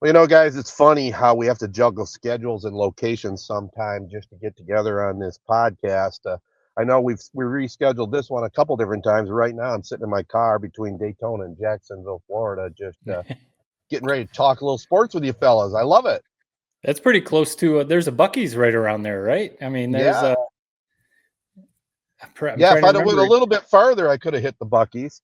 Well, you know, guys, it's funny how we have to juggle schedules and locations sometimes just to get together on this podcast. I know we rescheduled this one a couple different times. Right now, I'm sitting in my car between Daytona and Jacksonville, Florida, just getting ready to talk a little sports with you fellas. I love it. That's pretty close to. There's a Buc-ee's right around there, right? I mean, there's Yeah, I'm yeah. If trying to I'd have went a remember. little bit farther, I could have hit the Buc-ee's.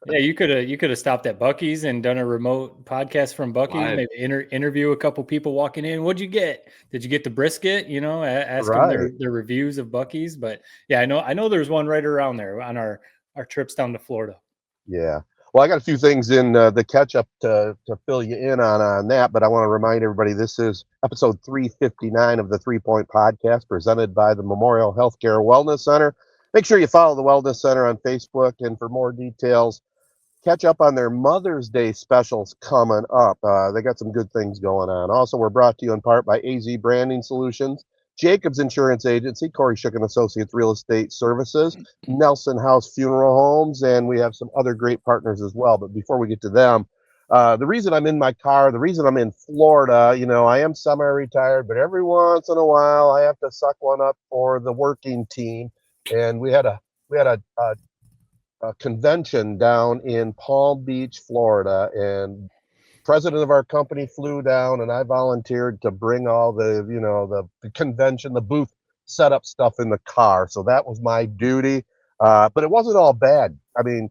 Yeah, you could have stopped at Buc-ee's and done a remote podcast from Buc-ee's. Live. Maybe interview a couple people walking in. What'd you get? Did you get the brisket? Ask them Right. their reviews of Buc-ee's. But yeah, I know there's one right around there on our trips down to Florida. Yeah. Well, I got a few things in the catch up to fill you in on that, but I want to remind everybody this is episode 359 of the 3 Point Podcast presented by the Memorial Healthcare Wellness Center. Make sure you follow the Wellness Center on Facebook, and for more details, catch up on their Mother's Day specials coming up. They got some good things going on. Also, we're brought to you in part by AZee Branding Solutions, Jacobs Insurance Agency, Kori and Associates Real Estate Services, Nelson House Funeral Homes, and we have some other great partners as well. But before we get to them, the reason I'm in my car, the reason I'm in Florida, I am semi-retired, but every once in a while I have to suck one up for the working team. And we had a convention down in Palm Beach, Florida, and president of our company flew down, and I volunteered to bring all the convention, the booth setup stuff in the car. So that was my duty. But it wasn't all bad. I mean,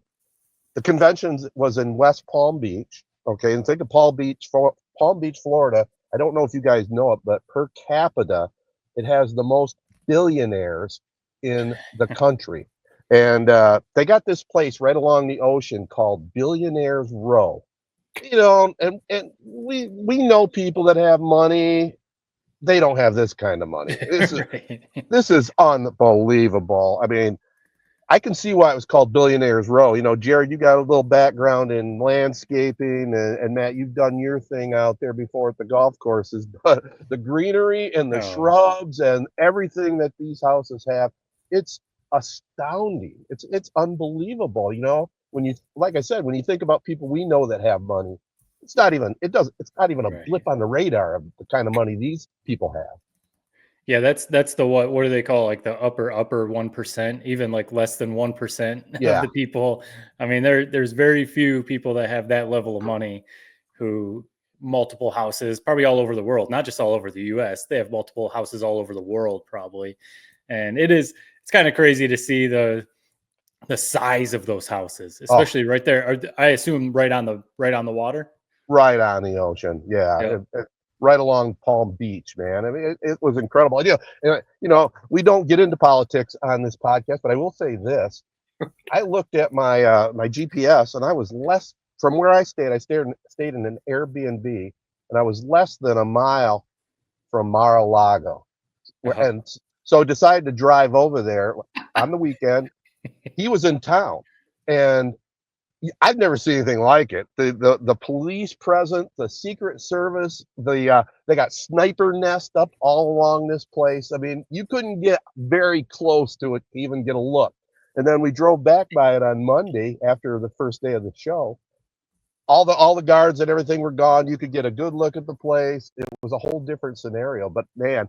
the convention was in West Palm Beach. Okay, and think of Palm Beach, Florida. I don't know if you guys know it, but per capita, it has the most billionaires in the country. And they got this place right along the ocean called Billionaires Row. And we know people that have money. They don't have this kind of money. Right. This is unbelievable. I mean, I can see why it was called Billionaires Row. Jared, you got a little background in landscaping, and Matt, you've done your thing out there before at the golf courses. But the greenery and the shrubs and everything that these houses have, it's astounding. It's unbelievable. When you, like I said, when you think about people we know that have money, it's not even a blip on the radar of the kind of money these people have. Yeah, that's the what do they call, like, the upper 1%, even like less than 1% of the people. I mean, there's very few people that have that level of money who multiple houses, probably all over the world, not just all over the US. They have multiple houses all over the world probably. And it's kind of crazy to see the size of those houses, especially right there. I assume right on the water. Right on the ocean. Yeah. Right along Palm Beach, man. I mean, it was incredible. We don't get into politics on this podcast, but I will say this. I looked at my my GPS, and I was less from where I stayed. I stayed in an Airbnb, and I was less than a mile from Mar-a-Lago. And so I decided to drive over there on the weekend. He was in town, and I've never seen anything like it. The police present, the Secret Service, they got sniper nests up all along this place. I mean, you couldn't get very close to it to even get a look. And then we drove back by it on Monday after the first day of the show. All the guards and everything were gone. You could get a good look at the place. It was a whole different scenario. But man,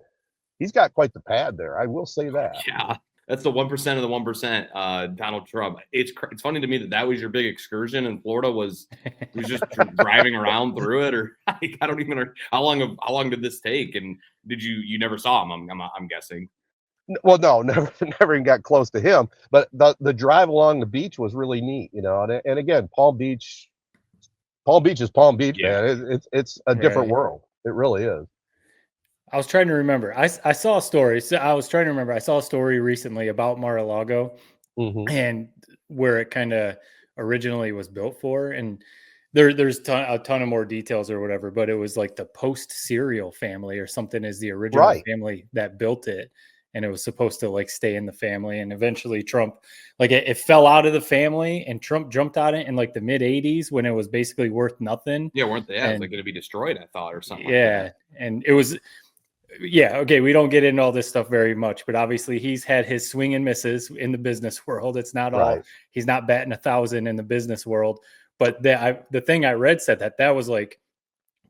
he's got quite the pad there. I will say that. Yeah. That's the 1% of the 1%, Donald Trump. It's funny to me that was your big excursion in Florida. Was just driving around through it, or I don't even know how long did this take? And did you never saw him? I'm guessing. Well, no, never even got close to him. But the drive along the beach was really neat, And again, Palm Beach is Palm Beach, man. It's a different world. It really is. I was trying to remember. I saw a story. So I was trying to remember. I saw a story recently about Mar-a-Lago and where it kind of originally was built for. And there's a ton of more details or whatever, but it was like the Post Cereal family or something is the original family that built it. And it was supposed to like stay in the family. And eventually Trump, like it fell out of the family, and Trump jumped on it in like the mid 80s when it was basically worth nothing. Yeah, weren't they? It was like going to be destroyed, I thought, or something. Yeah. Like that. And it was. Yeah. Okay. We don't get into all this stuff very much, but obviously he's had his swing and misses in the business world. It's not all, he's not batting 1,000 in the business world, but the thing I read said that was like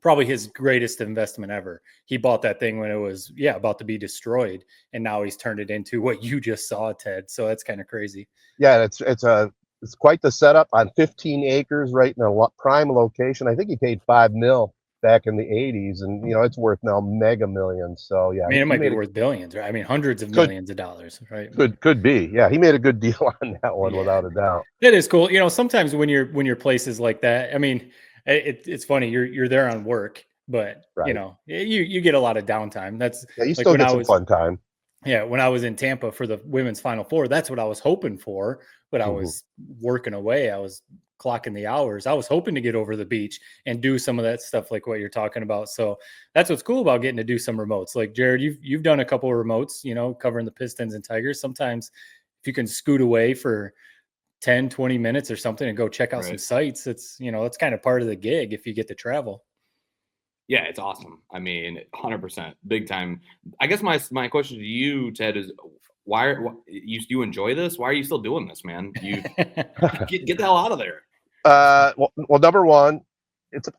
probably his greatest investment ever. He bought that thing when it was about to be destroyed, and now he's turned it into what you just saw, Ted. So that's kind of crazy. Yeah, it's quite the setup on 15 acres, right in a prime location. I think he paid $5 million back in the 80s, and it's worth now mega millions. So yeah, I mean, it might be worth billions, right? I mean, hundreds of millions of dollars, right? Could be. Yeah, he made a good deal on that one, without a doubt. That is cool. Sometimes when you're places like that, I mean, it's funny. You're there on work, but right. you get a lot of downtime. That's you like still get some fun time. Yeah, when I was in Tampa for the women's Final Four, that's what I was hoping for. But I was working away. I was clocking the hours. I was hoping to get over the beach and do some of that stuff like what you're talking about. So that's what's cool about getting to do some remotes. Like Jared, you've done a couple of remotes, covering the Pistons and Tigers. Sometimes if you can scoot away for 10, 20 minutes or something and go check out some sites, it's kind of part of the gig if you get to travel. Yeah, it's awesome. I mean, 100%, big time. I guess my question to you, Ted, is why you enjoy this? Why are you still doing this, man? You get the hell out of there. Well, number one,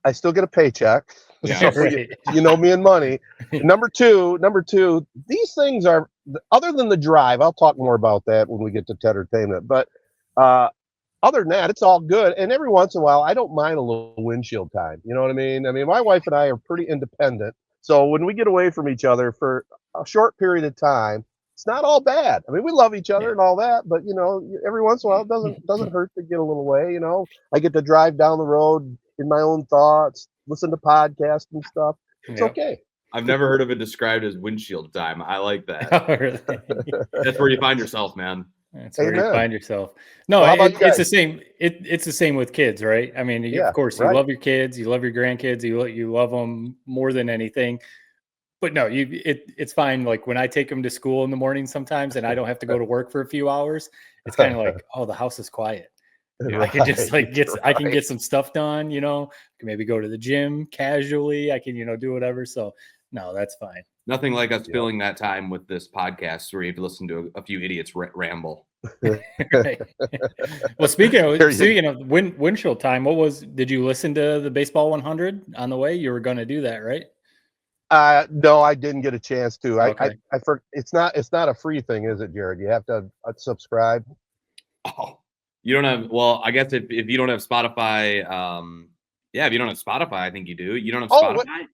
I still get a paycheck. Yeah, so you know me and money. Number two, these things are, other than the drive, I'll talk more about that when we get to Tedertainment, but other than that, it's all good. And every once in a while, I don't mind a little windshield time. You know what I mean? I mean, my wife and I are pretty independent. So when we get away from each other for a short period of time, it's not all bad. I mean, we love each other and all that, but every once in a while, it doesn't hurt to get a little away. I get to drive down the road in my own thoughts, listen to podcasts and stuff. It's okay. I've never heard of it described as windshield time. I like that. That's where you find yourself, man. That's where you find yourself. No, it's the same. It's the same with kids, right? I mean, of course, you love your kids, you love your grandkids, you love them more than anything. But no, it's fine. Like when I take them to school in the morning sometimes, and I don't have to go to work for a few hours, it's kind of like, oh, the house is quiet. I can just I can get some stuff done. I can maybe go to the gym casually. I can do whatever. So no, that's fine. Nothing like us filling that time with this podcast where you have to listen to a few idiots ramble. Right. Well, speaking of windshield time, did you listen to the Baseball 100 on the way? You were going to do that, right? No, I didn't get a chance to. Okay. It's not a free thing, is it, Jared? You have to subscribe. Oh, you don't have. Well, I guess if you don't have Spotify, if you don't have Spotify, I think you do. You don't have Spotify.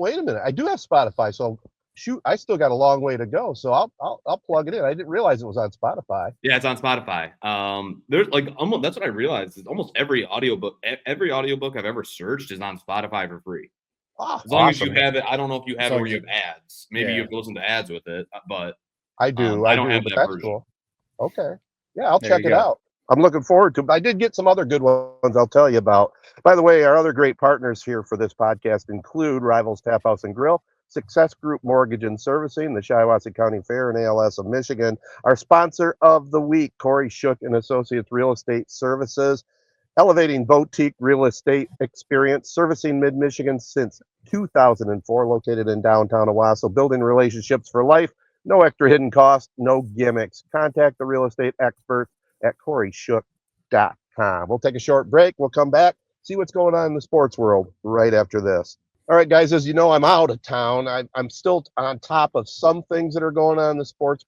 Wait a minute. I do have Spotify. So shoot, I still got a long way to go. So I'll plug it in. I didn't realize it was on Spotify. Yeah, it's on Spotify. There's almost, that's what I realized is almost every audiobook I've ever searched is on Spotify for free. Oh, as long as you have it. I don't know if you have it where you have ads. Maybe you have to listen to ads with it, but I do. I don't have that version. Cool. Okay. Yeah, I'll check it out. I'm looking forward to it. I did get some other good ones I'll tell you about. By the way, our other great partners here for this podcast include Rivals Taphouse and Grille, Success Group Mortgage and Servicing, the Shiawassee County Fair and ALS of Michigan. Our sponsor of the week, Kori Shook and Associates Real Estate Services, elevating boutique real estate experience, servicing Mid-Michigan since 2004, located in downtown Owasso, building relationships for life, no extra hidden costs, no gimmicks. Contact the real estate experts at KoriShook.com. We'll take a short break. We'll come back, see what's going on in the sports world right after this. All right, guys, as you know, I'm out of town. I'm still on top of some things that are going on in the sports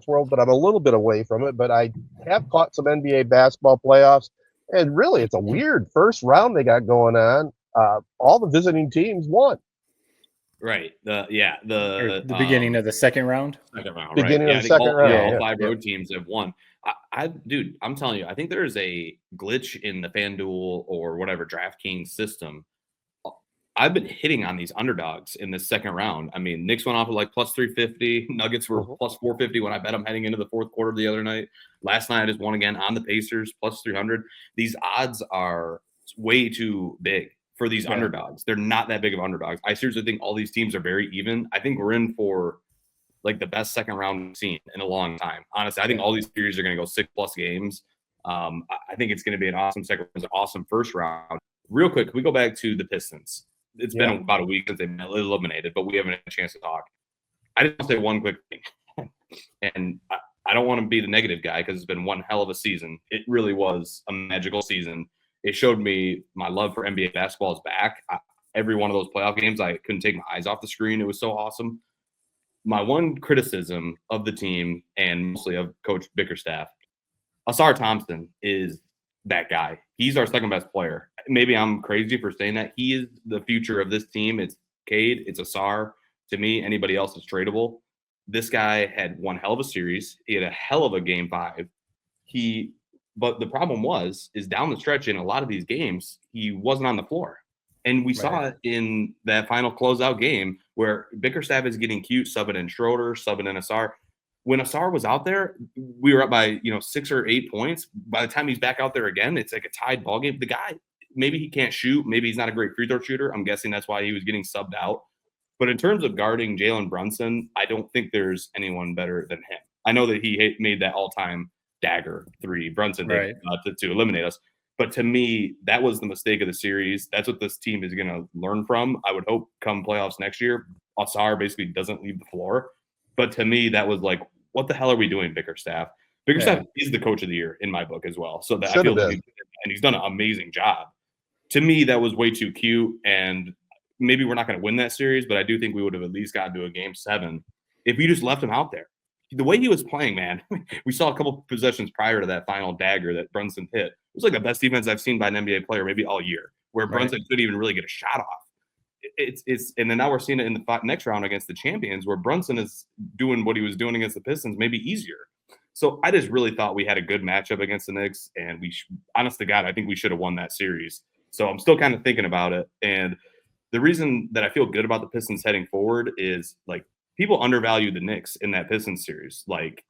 world, but I'm a little bit away from it. But I have caught some NBA basketball playoffs, and really, it's a weird first round they got going on. All the visiting teams won. Right. The beginning of the second round. Beginning of the second round. All five road teams have won. Dude, I'm telling you, I think there's a glitch in the FanDuel or whatever DraftKings system. I've been hitting on these underdogs in this second round. I mean, Knicks went off at like plus 350. Nuggets were plus 450 when I bet them heading into the fourth quarter the other night. Last night I just won again on the Pacers, plus 300. These odds are way too big for these underdogs. They're not that big of underdogs. I seriously think all these teams are very even. I think we're in for like the best second round we've seen in a long time. Honestly, I think all these series are going to go 6+ games. I think it's going to be an awesome second round, an awesome first round. Real quick, we go back to the Pistons. It's been about a week since they've been eliminated, but we haven't had a chance to talk. I just want to say one quick thing. And I don't want to be the negative guy because it's been one hell of a season. It really was a magical season. It showed me my love for NBA basketball is back. every one of those playoff games. I couldn't take my eyes off the screen. It was so awesome. My one criticism of the team and mostly of Coach Bickerstaff, Ausar Thompson is that guy. He's our second best player. Maybe I'm crazy for saying that. He is the future of this team. It's Cade, it's Ausar. To me, anybody else is tradable. This guy had one hell of a series. He had a hell of a game 5. But the problem is down the stretch in a lot of these games, he wasn't on the floor. And we saw it in that final closeout game where Bickerstaff is getting cute, subbing in Schroeder, subbing in Ausar. When Ausar was out there, we were up by 6 or 8 points. By the time he's back out there again, it's like a tied ball game. The guy, maybe he can't shoot. Maybe he's not a great free throw shooter. I'm guessing that's why he was getting subbed out. But in terms of guarding Jalen Brunson, I don't think there's anyone better than him. I know that he made that all-time dagger 3, Brunson did, to eliminate us. But to me, that was the mistake of the series. That's what this team is going to learn from. I would hope come playoffs next year, Ausar basically doesn't leave the floor. But to me, that was like, what the hell are we doing, Bickerstaff? Bickerstaff is the coach of the year in my book as well. So that I feel like he's done an amazing job. To me, that was way too cute. And maybe we're not going to win that series, but I do think we would have at least gotten to a game 7 if we just left him out there. The way he was playing, man, we saw a couple possessions prior to that final dagger that Brunson hit. It was like the best defense I've seen by an NBA player maybe all year, where Brunson couldn't even really get a shot off. And then now we're seeing it in the next round against the champions, where Brunson is doing what he was doing against the Pistons, maybe easier. So I just really thought we had a good matchup against the Knicks, and honest to God, I think we should have won that series. So I'm still kind of thinking about it. And the reason that I feel good about the Pistons heading forward is like people undervalue the Knicks in that Pistons series, like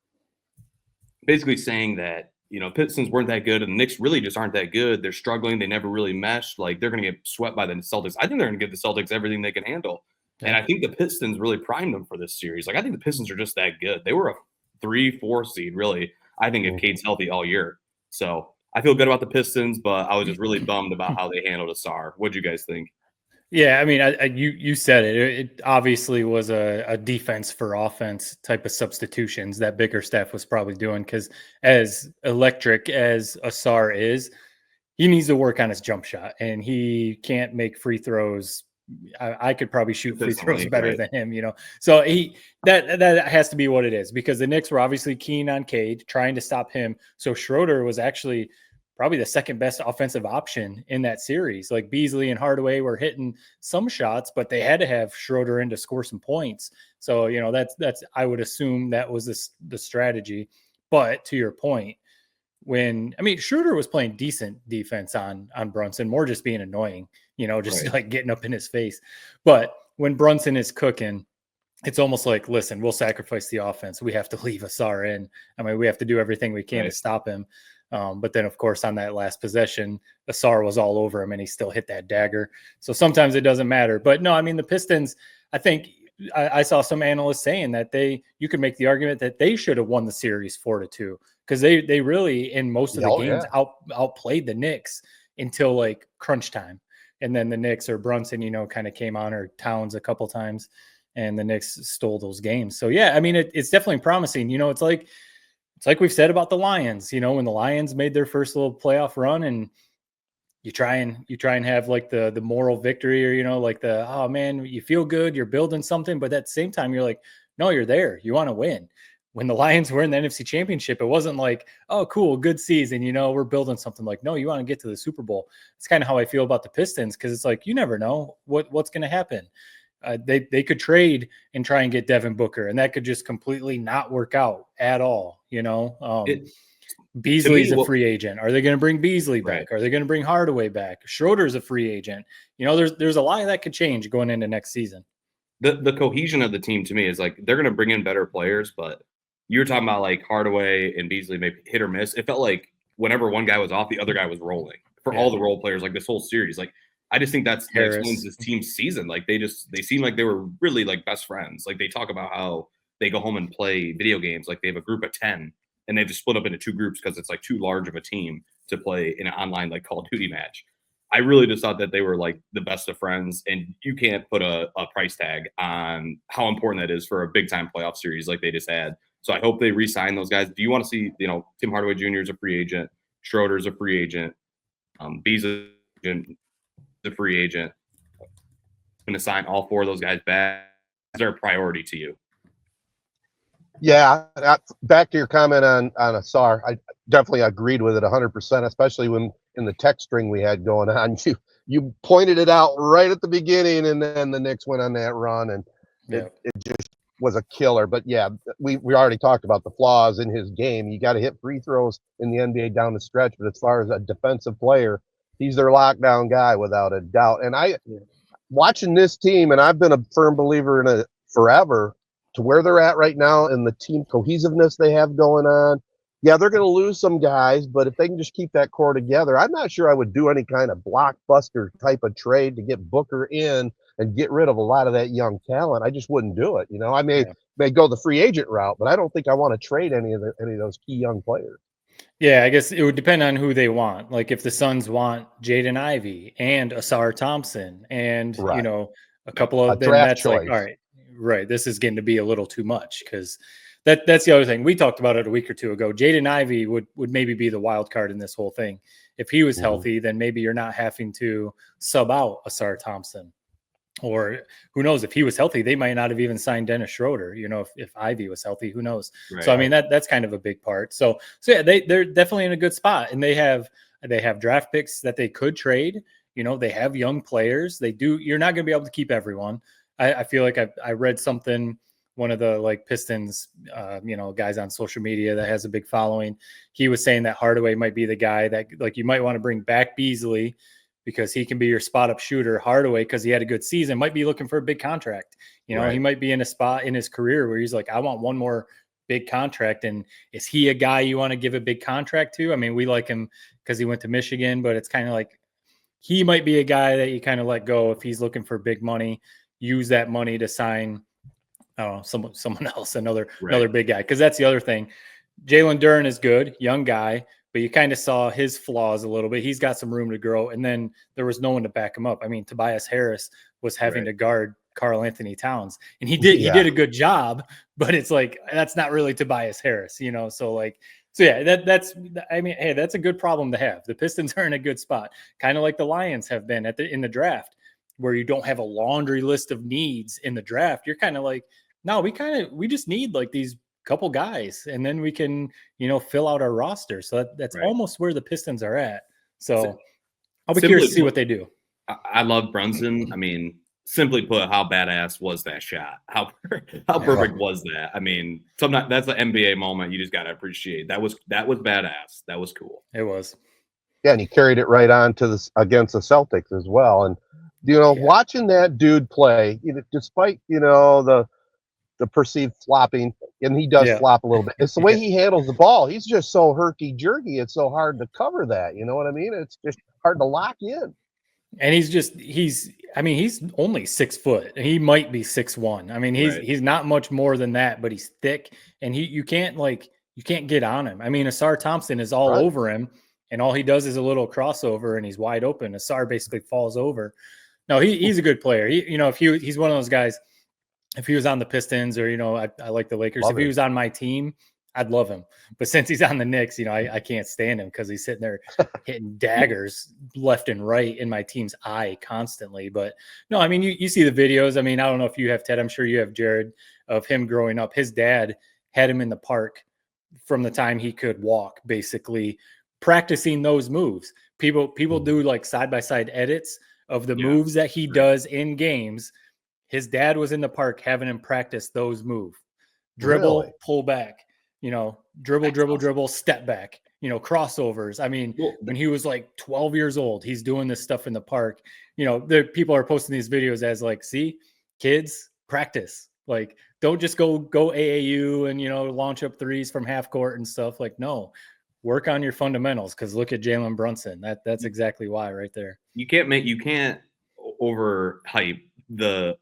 basically saying that, Pistons weren't that good and the Knicks really just aren't that good. They're struggling. They never really meshed. Like they're going to get swept by the Celtics. I think they're going to give the Celtics everything they can handle. Yeah. And I think the Pistons really primed them for this series. Like I think the Pistons are just that good. They were a 3-4 seed, really. I think if Cade's healthy all year. So I feel good about the Pistons, but I was just really bummed about how they handled Ausar. What'd you guys think? Yeah, I mean, you said it. It obviously was a defense for offense type of substitutions that Bickerstaff was probably doing, because as electric as Ausar is, he needs to work on his jump shot, and he can't make free throws. I could probably shoot free throws better than him, So that has to be what it is, because the Knicks were obviously keen on Cade, trying to stop him. So Schroeder was actually probably the second best offensive option in that series. Like Beasley and Hardaway were hitting some shots, but they had to have Schroeder in to score some points. So, that's I would assume that was the strategy. But to your point, Schroeder was playing decent defense on Brunson, more just being annoying, like getting up in his face. But when Brunson is cooking, it's almost like, listen, we'll sacrifice the offense. We have to leave Ausar in. We have to do everything we can to stop him. But then, of course, on that last possession, Ausar was all over him and he still hit that dagger. So sometimes it doesn't matter. But no, the Pistons, I think I saw some analysts saying that you could make the argument that they should have won the series 4-2, because they really, in most of the games, outplayed the Knicks until like crunch time. And then the Knicks or Brunson, kind of came on, or Towns a couple times, and the Knicks stole those games. So, yeah, it's definitely promising. It's like we've said about the Lions, when the Lions made their first little playoff run, and you try and have like the moral victory, or, like oh man, you feel good, you're building something, but at the same time, you're like, no, you're there. You want to win. When the Lions were in the NFC Championship, it wasn't like, oh, cool, good season, we're building something. Like, no, you want to get to the Super Bowl. It's kind of how I feel about the Pistons, because it's like, you never know what's going to happen. They could trade and try and get Devin Booker, and that could just completely not work out at all. Beasley's a free agent. Are they going to bring Beasley back? Are they going to bring Hardaway back? Schroeder's a free agent. There's a lot that could change going into next season. The cohesion of the team to me is like, they're going to bring in better players, but you were talking about like Hardaway and Beasley maybe hit or miss. It felt like whenever one guy was off, the other guy was rolling for all the role players, like this whole series. Like, I just think that explains this team's season. Like they seem like they were really like best friends. Like they talk about how they go home and play video games. Like they have a group of 10 and they just split up into 2 groups because it's like too large of a team to play in an online like Call of Duty match. I really just thought that they were like the best of friends, and you can't put a price tag on how important that is for a big time playoff series like they just had. So I hope they re-sign those guys. Do you want to see, Tim Hardaway Jr. is a free agent, Schroeder's a free agent, Beasley the free agent. going to sign all 4 of those guys back? Is there a priority to you? Yeah, back to your comment on AZee, I definitely agreed with it 100%, especially when in the text string we had going on, you pointed it out right at the beginning, and then the Knicks went on that run, and it just was a killer. But yeah, we already talked about the flaws in his game. You got to hit free throws in the NBA down the stretch, but as far as a defensive player, he's their lockdown guy without a doubt. And watching this team, and I've been a firm believer in it forever, to where they're at right now and the team cohesiveness they have going on. Yeah, they're going to lose some guys, but if they can just keep that core together, I'm not sure I would do any kind of blockbuster type of trade to get Booker in and get rid of a lot of that young talent. I just wouldn't do it. I may go the free agent route, but I don't think I want to trade any of those key young players. Yeah, I guess it would depend on who they want. Like if the Suns want Jaden Ivey and AZee Thompson and a couple of them, that's choice. Like, all right. Right. This is getting to be a little too much because that's the other thing. We talked about it a week or two ago. Jaden Ivey would maybe be the wild card in this whole thing. If he was healthy, then maybe you're not having to sub out AZee Thompson. Or who knows, if he was healthy, they might not have even signed Dennis Schroeder, if Ivy was healthy, who knows? Right. So, I mean, that's kind of a big part. So yeah, they're definitely in a good spot, and they have draft picks that they could trade. They have young players. They do. You're not going to be able to keep everyone. I feel like I read something, one of the Pistons, guys on social media that has a big following. He was saying that Hardaway might be the guy that you might want to bring back Beasley because he can be your spot up shooter. Hardaway, because he had a good season, might be looking for a big contract. Right. He might be in a spot in his career where he's like, I want one more big contract. And is he a guy you want to give a big contract to? I mean, we like him because he went to Michigan, but it's kind of like he might be a guy that you kind of let go if he's looking for big money. Use that money to sign, someone else, another big guy. Because that's the other thing. Jalen Duren is good, young guy, but you kind of saw his flaws a little bit. He's got some room to grow, and then there was no one to back him up. I mean, Tobias Harris was having to guard Karl Anthony Towns, and he did a good job, but it's like that's not really Tobias Harris, So that's a good problem to have. The Pistons are in a good spot, kind of like the Lions have been in the draft, where you don't have a laundry list of needs in the draft. You're kind of like, no, we just need like these couple guys, and then we can, fill out our roster. So that's almost where the Pistons are at. So I'll be curious to see what they do. I love Brunson. I mean, simply put, how badass was that shot? How perfect was that? I mean, sometimes that's an NBA moment you just got to appreciate. That was badass. That was cool. It was. Yeah, and he carried it right on to against the Celtics as well. And watching that dude play, despite the perceived flopping, and he does flop a little bit. It's the way he handles the ball. He's just so herky-jerky. It's so hard to cover that. You know what I mean? It's just hard to lock in. And he's only 6 foot. He might be 6'1". I mean, he's not much more than that, but he's thick, and you can't get on him. I mean, AZee Thompson is all over him, and all he does is a little crossover, and he's wide open. AZee basically falls over. No, he's a good player. He's one of those guys. If he was on the Pistons or, I like the Lakers. If he was on my team, I'd love him. But since he's on the Knicks, I can't stand him because he's sitting there hitting daggers left and right in my team's eye constantly. But no, I mean, you see the videos. I mean, I don't know if you have, Ted. I'm sure you have, Jared, of him growing up. His dad had him in the park from the time he could walk, basically practicing those moves. People do like side-by-side edits of the moves that he does in games. His dad was in the park having him practice those moves. Dribble, pull back, dribble, step back, crossovers. I mean, when he was like 12 years old, he's doing this stuff in the park. People are posting these videos as like, see, kids, practice. Like, don't just go AAU and, launch up threes from half court and stuff. Like, no, work on your fundamentals, because look at Jalen Brunson. That's exactly why right there. You can't overhype the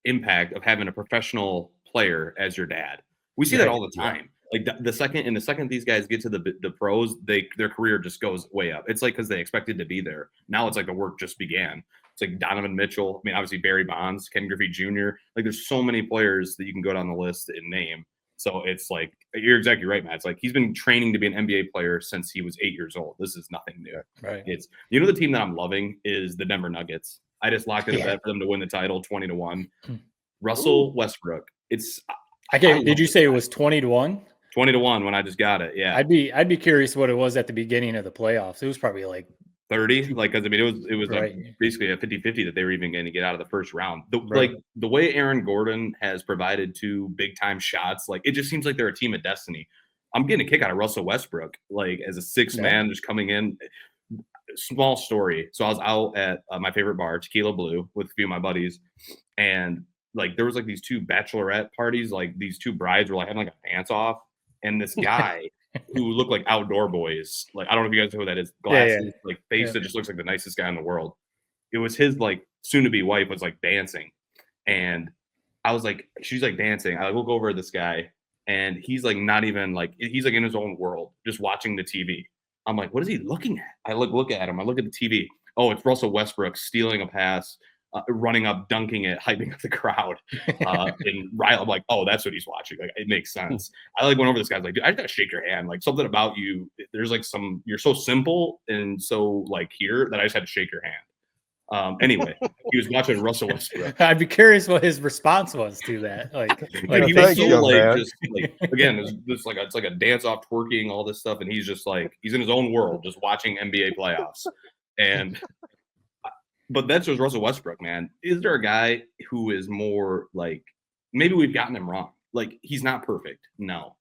impact of having a professional player as your dad. We see that all the time. Like the second these guys get to the pros, their career just goes way up. It's like because they expected to be there. Now it's like the work just began. It's like Donovan Mitchell. I mean, obviously Barry Bonds, Ken Griffey Jr. Like there's so many players that you can go down the list and name. So it's like, you're exactly right, Matt. It's like he's been training to be an NBA player since he was 8 years old. This is nothing new. Right. It's the team that I'm loving is the Denver Nuggets. I just locked in a bet for them to win the title 20-1. Russell Westbrook. Did you say it was 20-1? 20-1 when I just got it. Yeah. I'd be curious what it was at the beginning of the playoffs. It was probably like 30, like, because I mean it was right. basically a 50-50 that they were even going to get out of the first round. Like the way Aaron Gordon has provided 2 big time shots, like it just seems like they're a team of destiny. I'm getting a kick out of Russell Westbrook, like as a 6th man just coming in. Small story. So I was out at my favorite bar, Tequila Blue, with a few of my buddies, and like there was like these 2 bachelorette parties, like these 2 brides were like having like a dance off, and this guy who looked like outdoor boys, like I don't know if you guys know who that is, glasses, like face that just looks like the nicest guy in the world. It was his like soon-to-be wife was like dancing, and I was like, she's like dancing. I look over at this guy, and he's like not even like he's like in his own world, just watching the TV. I'm like, what is he looking at? I look at him. I look at the TV. Oh, it's Russell Westbrook stealing a pass, running up, dunking it, hyping up the crowd. And I'm like, oh, that's what he's watching. Like, it makes sense. I like went over this guy's like, dude, I just gotta shake your hand. Like something about you. There's like you're so simple and so like here that I just had to shake your hand. Anyway, he was watching Russell Westbrook. I'd be curious what his response was to that. Like he was so like just like again, it's like a dance off, twerking, all this stuff, and he's just like he's in his own world, just watching NBA playoffs. And but that's just Russell Westbrook, man. Is there a guy who is more like maybe we've gotten him wrong? Like he's not perfect, no.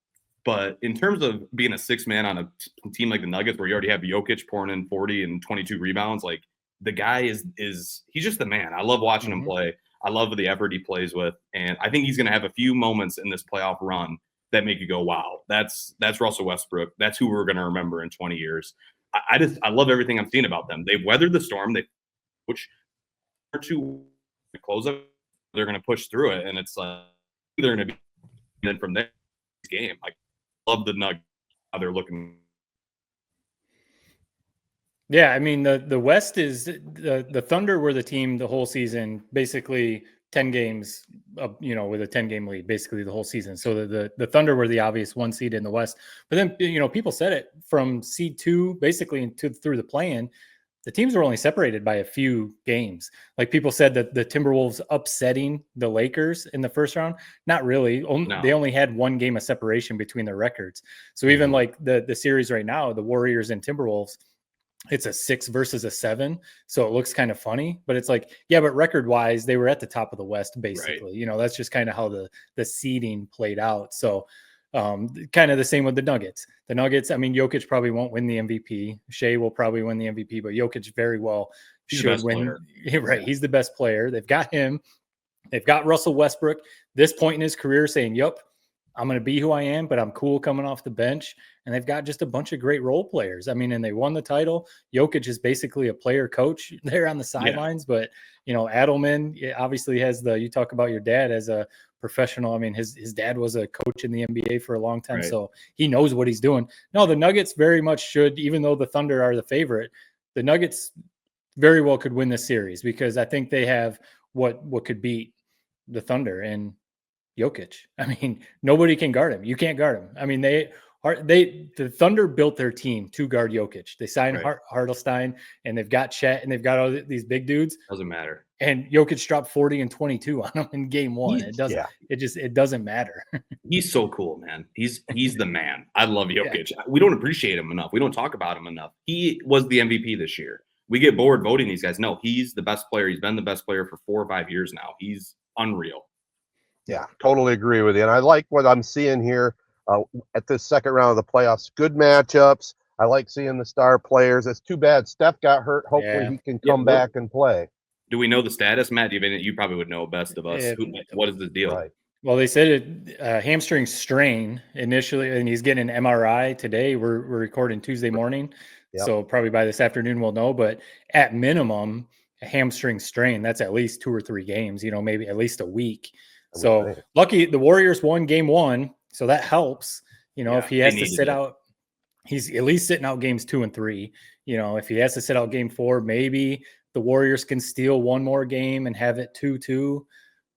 But in terms of being a 6th man on a team like the Nuggets, where you already have Jokic pouring in 40 and 22 rebounds, like. The guy is he's just the man. I love watching him play. I love the effort he plays with. And I think he's going to have a few moments in this playoff run that make you go, wow, that's Russell Westbrook. That's who we're going to remember in 20 years. I love everything I'm seeing about them. They've weathered the storm. They push to close up. They're going to push through it. And it's like, they're going to be then from there game. I love the Nuggets, how they're looking. Yeah, I mean the West is the Thunder were the team the whole season, basically 10 games, with a 10-game lead, basically the whole season. So the Thunder were the obvious 1 seed in the West. But then people said it from seed 2 basically through the play-in, the teams were only separated by a few games. Like people said that the Timberwolves upsetting the Lakers in the first round, not really. They only had 1 game of separation between their records. So even like the series right now, the Warriors and Timberwolves. It's a 6 versus a 7. So it looks kind of funny, but it's like, yeah, but record wise, they were at the top of the West, basically. Right. That's just kind of how the seeding played out. So kind of the same with the Nuggets. The Nuggets, I mean, Jokic probably won't win the MVP. Shea will probably win the MVP, but Jokic very well should win. Right. Yeah. He's the best player. They've got him. They've got Russell Westbrook. This point in his career saying, yep, I'm going to be who I am, but I'm cool coming off the bench. And they've got just a bunch of great role players. I mean, and they won the title. Jokic is basically a player coach there on the sidelines, but Adelman obviously has you talk about your dad as a professional. I mean, his dad was a coach in the NBA for a long time, so he knows what he's doing. No, the Nuggets very much should, even though the Thunder are the favorite, the Nuggets very well could win this series because I think they have what could beat the Thunder and Jokic. I mean, nobody can guard him. You can't guard him. I mean, the Thunder built their team to guard Jokic. They signed Hartenstein, and they've got Chet, and they've got all these big dudes. Doesn't matter. And Jokic dropped 40 and 22 on them in game 1. It doesn't matter. He's so cool, man. He's the man. I love Jokic. Yeah. We don't appreciate him enough. We don't talk about him enough. He was the MVP this year. We get bored voting these guys. No, he's the best player. He's been the best player for 4 or 5 years now. He's unreal. Yeah, totally agree with you. And I like what I'm seeing here at this second round of the playoffs. Good matchups. I like seeing the star players. It's too bad Steph got hurt. Hopefully he can come back and play. Do we know the status, Matt? You probably would know best of us. What is the deal? Right. Well, they said hamstring strain initially, and he's getting an MRI today. We're recording Tuesday morning, so probably by this afternoon we'll know. But at minimum, a hamstring strain, that's at least 2 or 3 games, maybe at least a week. So lucky the Warriors won game 1, so that helps. If he has to sit out, he's at least sitting out games 2 and 3. If he has to sit out game 4, maybe the Warriors can steal one more game and have it 2-2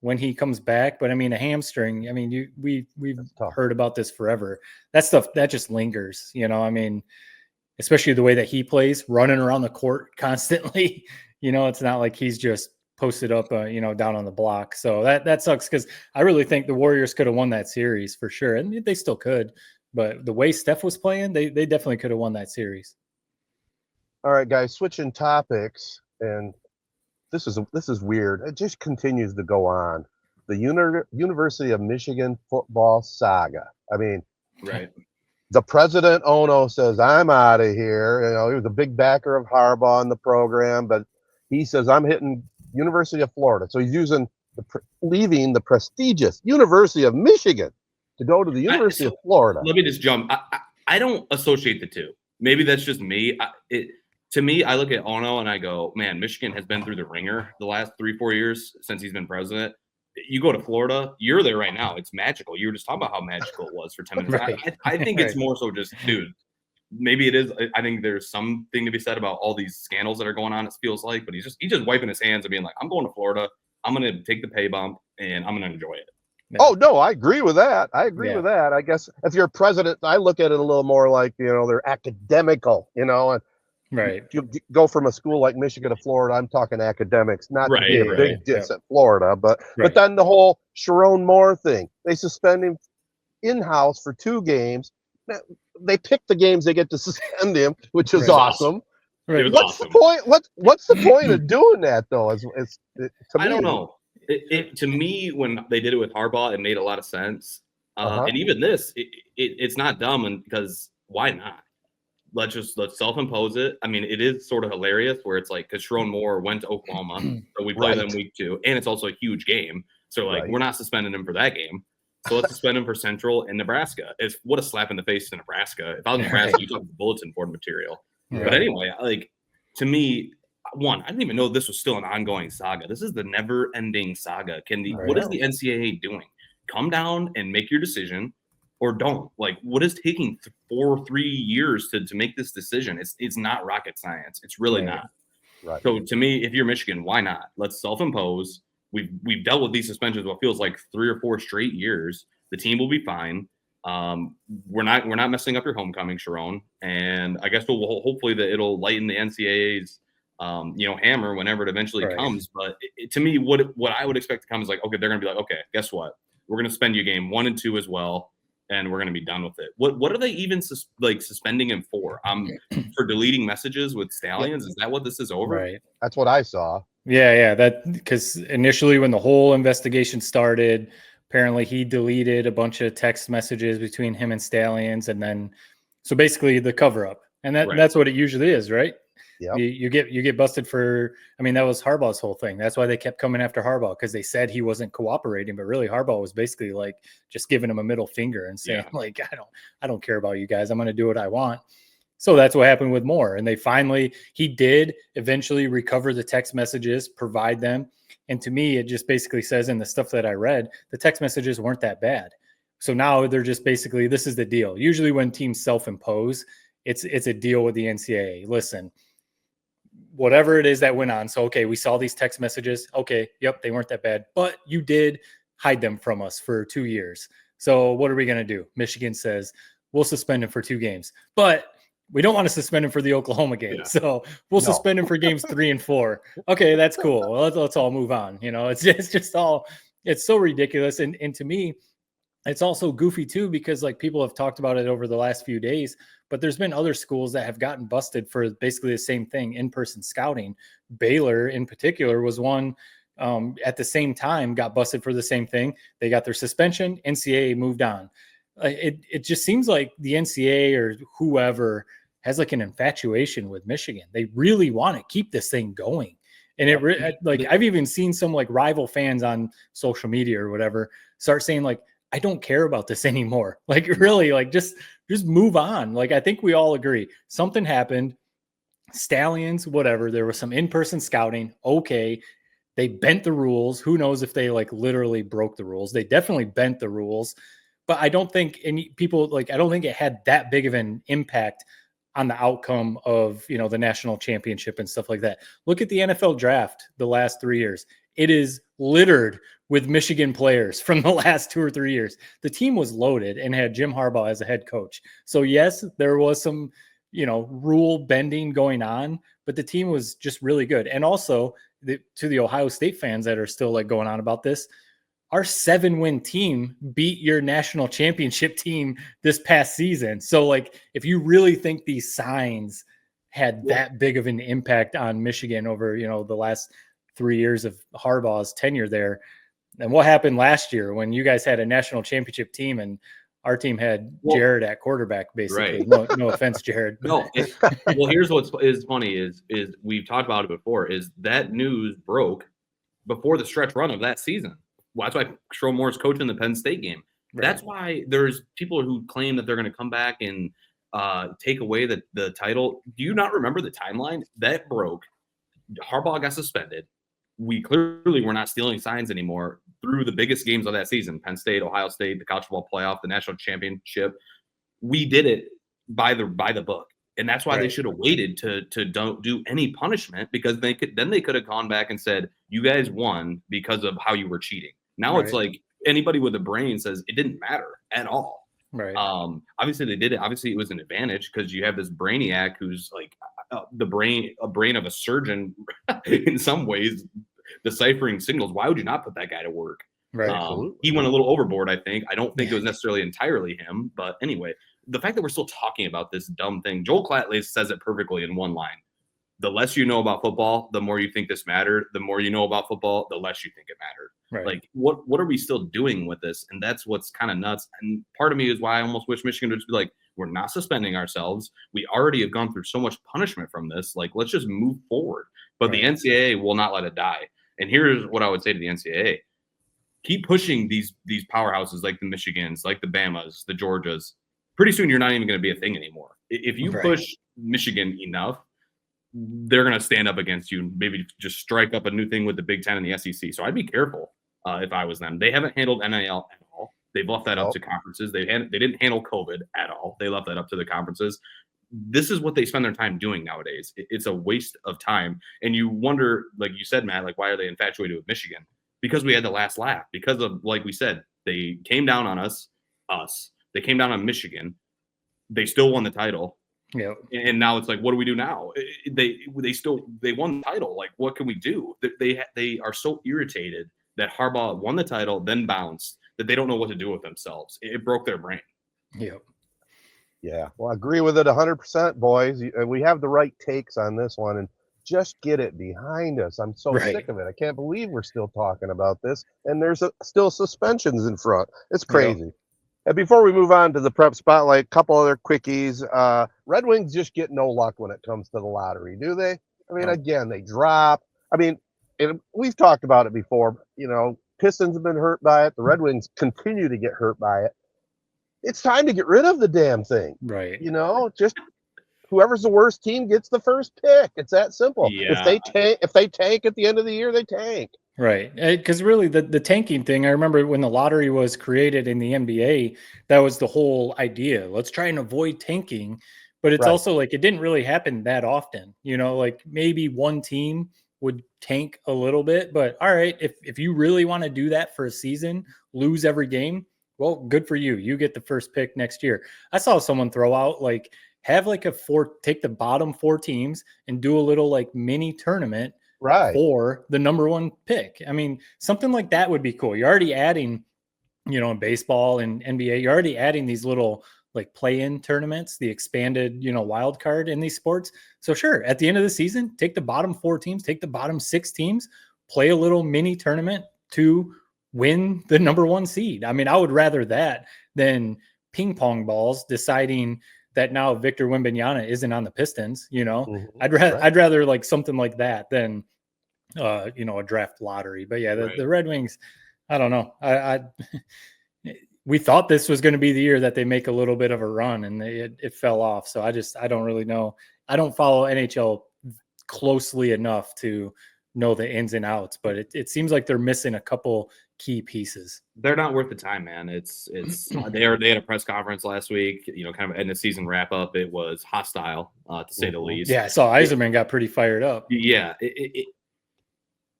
when he comes back. But I mean, a hamstring, I mean, we've heard about this forever. That stuff that just lingers. I mean, especially the way that he plays, running around the court constantly. It's not like he's just posted up, down on the block. So that sucks because I really think the Warriors could have won that series for sure. And they still could. But the way Steph was playing, they definitely could have won that series. All right, guys, switching topics. And this is weird. It just continues to go on. The University of Michigan football saga. I mean, right. The president, Ono, says, I'm out of here. He was a big backer of Harbaugh in the program, but he says, I'm hitting University of Florida. So he's leaving the prestigious University of Michigan to go to the University of Florida. Let me just jump. I don't associate the two. Maybe that's just me. To me, I look at Ono and I go, man, Michigan has been through the ringer the last 3-4 years since he's been president. You go to Florida, you're there right now. It's magical. You were just talking about how magical it was for 10 minutes. Right. I think it's more so just, dude, maybe it is. I think there's something to be said about all these scandals that are going on, it feels like. But he's just wiping his hands and being like, I'm going to Florida. I'm going to take the pay bump, and I'm going to enjoy it. Yeah. Oh, no, I agree with that. With that. I guess if you're president, I look at it a little more like, they're academical, and right. You go from a school like Michigan to Florida. I'm talking academics, not to be a big diss at Florida, but then the whole Sharon Moore thing. They suspend him in-house for 2 games. They pick the games they get to suspend him, which is awesome. Right. What's the point? What's the point of doing that though? I don't know. To me, when they did it with Harbaugh, it made a lot of sense. And even this, it's not dumb, because why not? Let's self-impose it. I mean, it is sort of hilarious where it's like, because Sharon Moore went to Oklahoma, so we play them week 2, and it's also a huge game. So we're not suspending him for that game. So let's suspend him for Central and Nebraska. What a slap in the face to Nebraska. If I was Nebraska, you talk bulletin board material. Right. But anyway, to me, one, I didn't even know this was still an ongoing saga. This is the never-ending saga. What is the NCAA doing? Come down and make your decision. Or don't. What is taking 3 years to make this decision? It's not rocket science. It's really not. Right. So to me, if you're Michigan, why not? Let's self-impose. We've dealt with these suspensions what feels like 3 or 4 straight years. The team will be fine. We're not messing up your homecoming, Sharon. And I guess hopefully that it'll lighten the NCAA's hammer whenever it eventually comes. But to me, what I would expect to come is okay, they're gonna be like, okay, guess what? We're gonna suspend you game 1 and 2 as well. And we're going to be done with it. What are they even suspending him for? For deleting messages with Stallions? Is that what this is over? Right. That's what I saw. Yeah. That because initially when the whole investigation started, apparently he deleted a bunch of text messages between him and Stallions, and then so basically the cover up, and that's what it usually is, right? Yep. You get busted for. I mean, that was Harbaugh's whole thing. That's why they kept coming after Harbaugh, because they said he wasn't cooperating, but really Harbaugh was basically just giving him a middle finger and saying I don't care about you guys. I'm going to do what I want. So that's what happened with Moore, and he did eventually recover the text messages, provide them, and to me it just basically says in the stuff that I read, the text messages weren't that bad. So now they're just basically, this is the deal. Usually when teams self-impose, it's a deal with the NCAA. Listen. Whatever it is that went on. So, okay, we saw these text messages. Okay, yep, they weren't that bad, but you did hide them from us for 2 years. So what are we going to do? Michigan says, we'll suspend him for 2 games, but we don't want to suspend him for the Oklahoma game. Yeah. So we'll suspend him for games 3 and 4. Okay, that's cool. Well, let's all move on. It's just all, it's so ridiculous. And to me, it's also goofy too, because people have talked about it over the last few days, but there's been other schools that have gotten busted for basically the same thing, in-person scouting. Baylor in particular was one at the same time, got busted for the same thing. They got their suspension, NCAA moved on. It just seems like the NCAA or whoever has an infatuation with Michigan. They really want to keep this thing going. And I've even seen some rival fans on social media or whatever start saying I don't care about this anymore. Really, just move on. I think we all agree something happened. Stallions, whatever. There was some in-person scouting. Okay. They bent the rules. Who knows if they literally broke the rules? They definitely bent the rules, but I don't think I don't think it had that big of an impact on the outcome of, the national championship and stuff like that. Look at the NFL draft the last 3 years. It is littered with Michigan players from the last 2 or 3 years. The team was loaded and had Jim Harbaugh as a head coach. So yes, there was some rule bending going on, but the team was just really good. And also to the Ohio State fans that are still like going on about this, our 7-win team beat your national championship team this past season. So like, if you really think these signs had that big of an impact on Michigan over, the last 3 years of Harbaugh's tenure there, then what happened last year when you guys had a national championship team and our team had Jared at quarterback, basically? Right. No offense, Jared. No. Well, here's what is funny is we've talked about it before, is that news broke before the stretch run of that season. Well, that's why Sherrone Moore's coaching the Penn State game. Right. That's why there's people who claim that they're going to come back and take away the title. Do you not remember the timeline? That broke. Harbaugh got suspended. We clearly were not stealing signs anymore through the biggest games of that season: Penn State, Ohio State, the college football playoff, the national championship. We did it by the book. And that's why they should have waited to don't do any punishment, because they could have gone back and said, you guys won because of how you were cheating. Now it's like anybody with a brain says it didn't matter at all. Right. Obviously they did it. Obviously it was an advantage because you have this brainiac who's like a brain of a surgeon in some ways, deciphering signals. Why would you not put that guy to work? Right. He went a little overboard, I think. I don't think it was necessarily entirely him, but anyway, the fact that we're still talking about this dumb thing, Joel Klatt says it perfectly in one line. The less you know about football, the more you think this mattered. The more you know about football, the less you think it mattered. Right. Like, what are we still doing with this? And that's what's kind of nuts. And part of me is why I almost wish Michigan would just be like, we're not suspending ourselves. We already have gone through so much punishment from this. Like, let's just move forward. But the NCAA will not let it die. And here's what I would say to the NCAA. Keep pushing these powerhouses like the Michigans, like the Bamas, the Georgias. Pretty soon you're not even going to be a thing anymore. If you push Michigan enough, they're going to stand up against you and maybe just strike up a new thing with the Big Ten and the SEC. So I'd be careful if I was them. They haven't handled NIL at all. They've left that up to conferences. They didn't handle COVID at all. They left that up to the conferences. This is what they spend their time doing nowadays. It's a waste of time. And you wonder, like you said, Matt, like, why are they infatuated with Michigan? Because we had the last laugh. Because of, like we said, they came down on us. They came down on Michigan. They still won the title. Yeah. And now it's like, what do we do now? They won the title. Like, what can we do? They are so irritated that Harbaugh won the title, then bounced, that they don't know what to do with themselves. It broke their brain. Yeah. Yeah. Well, I agree with it 100%, boys. We have the right takes on this one, and just get it behind us. I'm so sick of it. I can't believe we're still talking about this, and there's still suspensions in front. It's crazy. Yeah. And before we move on to the prep spotlight, a couple other quickies. Red Wings just get no luck when it comes to the lottery, do they? I mean, again, they drop. I mean, we've talked about it before. Pistons have been hurt by it. The Red Wings continue to get hurt by it. It's time to get rid of the damn thing. Right. Just whoever's the worst team gets the first pick. It's that simple. Yeah. If they tank at the end of the year, they tank. Right. Because really the tanking thing, I remember when the lottery was created in the NBA, that was the whole idea. Let's try and avoid tanking. But it's also like, it didn't really happen that often. Like maybe one team would tank a little bit. But all right, if you really want to do that for a season, lose every game, well, good for you. You get the first pick next year. I saw someone throw out like, have like take the bottom 4 teams and do a little like mini tournament for the number 1 pick. I mean, something like that would be cool. You're already adding, in baseball and NBA, you're already adding these little like play-in tournaments, the expanded, wild card in these sports. So sure, at the end of the season, take the bottom 4 teams, take the bottom 6 teams, play a little mini tournament to win the number 1 seed. I mean, I would rather that than ping pong balls deciding that now Victor Wembanyama isn't on the Pistons. I'd rather like something like that than a draft lottery. But yeah, the Red Wings, I don't know. We thought this was going to be the year that they make a little bit of a run, and it fell off. So I don't really know. I don't follow NHL closely enough to know the ins and outs, but it seems like they're missing a couple key pieces. They're not worth the time, man. It's they had a press conference last week, kind of end of season wrap up. It was hostile, to say the least. Yeah, I saw Yzerman got pretty fired up. Yeah,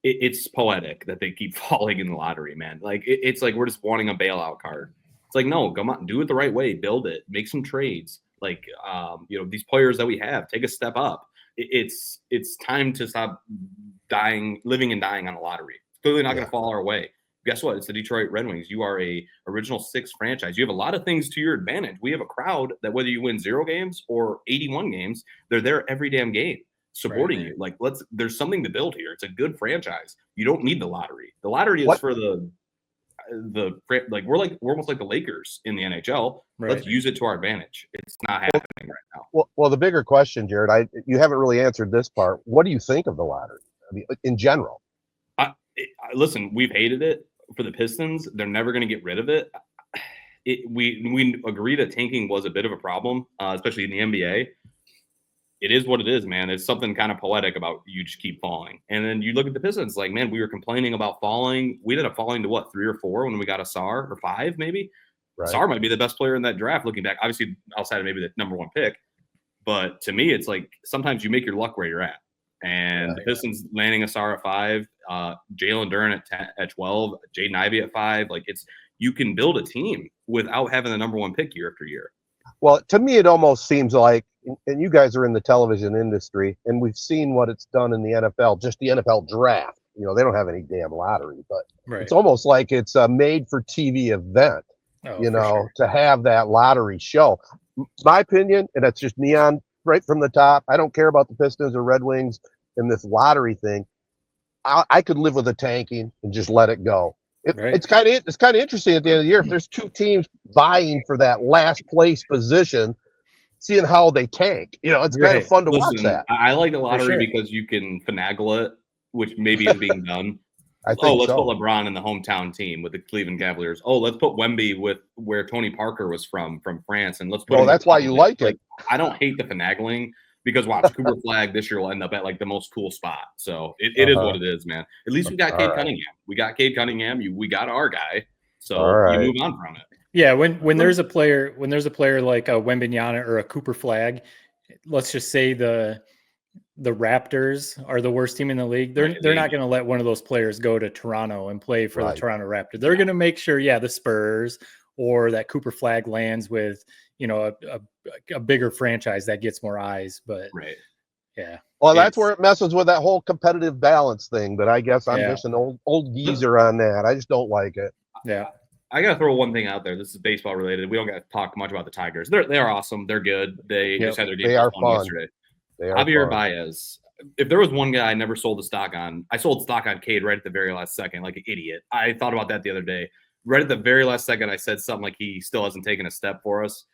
it's poetic that they keep falling in the lottery, man. Like it's like we're just wanting a bailout card. It's like, no, come on, do it the right way, build it, make some trades. Like, these players that we have, take a step up. It's time to stop living and dying on a lottery. It's clearly not going to fall our way. Guess what? It's the Detroit Red Wings. You are a original 6 franchise. You have a lot of things to your advantage. We have a crowd that whether you win 0 games or 81 games, they're there every damn game supporting you. Like, there's something to build here. It's a good franchise. You don't need the lottery. The lottery is for we're almost like the Lakers in the NHL. Right. Let's use it to our advantage. It's not happening right now. Well, the bigger question, Jared, you haven't really answered this part. What do you think of the lottery? I mean, in general. Listen, we've hated it for the Pistons. They're never going to get rid of it. We agree that tanking was a bit of a problem, especially in the NBA. It is what it is, man. It's something kind of poetic about you just keep falling. And then you look at the Pistons, like, man, we were complaining about falling. We ended up falling to what, 3 or 4 when we got AZee, or 5 maybe? Right. AZee might be the best player in that draft looking back, obviously outside of maybe the number 1 pick. But to me, it's like sometimes you make your luck where you're at. And the Pistons landing AZee at 5, Jalen Duren at 12, Jaden Ivey at 5. Like, you can build a team without having the number 1 pick year after year. Well, to me, it almost seems like, and you guys are in the television industry, and we've seen what it's done in the NFL, just the NFL draft. You know, they don't have any damn lottery, but it's almost like it's a made-for-TV event, to have that lottery show. My opinion, and that's just me on right from the top, I don't care about the Pistons or Red Wings in this lottery thing. I could live with a tanking and just let it go. It's kind of interesting at the end of the year if there's 2 teams vying for that last place position, seeing how they tank. It's kind of fun to watch that. I like the lottery because you can finagle it, which maybe is being done. Let's put LeBron in the hometown team with the Cleveland Cavaliers. Let's put Wemby with where Tony Parker was from France, and let's put. That's why you like it. I don't hate the finagling. Because watch, Cooper Flag this year will end up at like the most cool spot. So it is what it is, man. At least we got Cade Cunningham. We got Cade Cunningham. We got our guy. So you move on from it. Yeah, when there's a player like a Wembanyama or a Cooper Flag, let's just say the Raptors are the worst team in the league. They're not going to let one of those players go to Toronto and play for the Toronto Raptors. They're going to make sure, the Spurs or that Cooper Flag lands with a bigger franchise that gets more eyes. But well, that's where it messes with that whole competitive balance thing. But I guess I'm just an old geezer on that. I just don't like it. Yeah. I gotta throw one thing out there. This is baseball related. We don't got to talk much about the Tigers. They're awesome. They're good. They just had their game yesterday. Javy Baez. If there was one guy I never sold the stock on, I sold stock on Cade right at the very last second, like an idiot. I thought about that the other day. Right at the very last second, I said something like he still hasn't taken a step for us.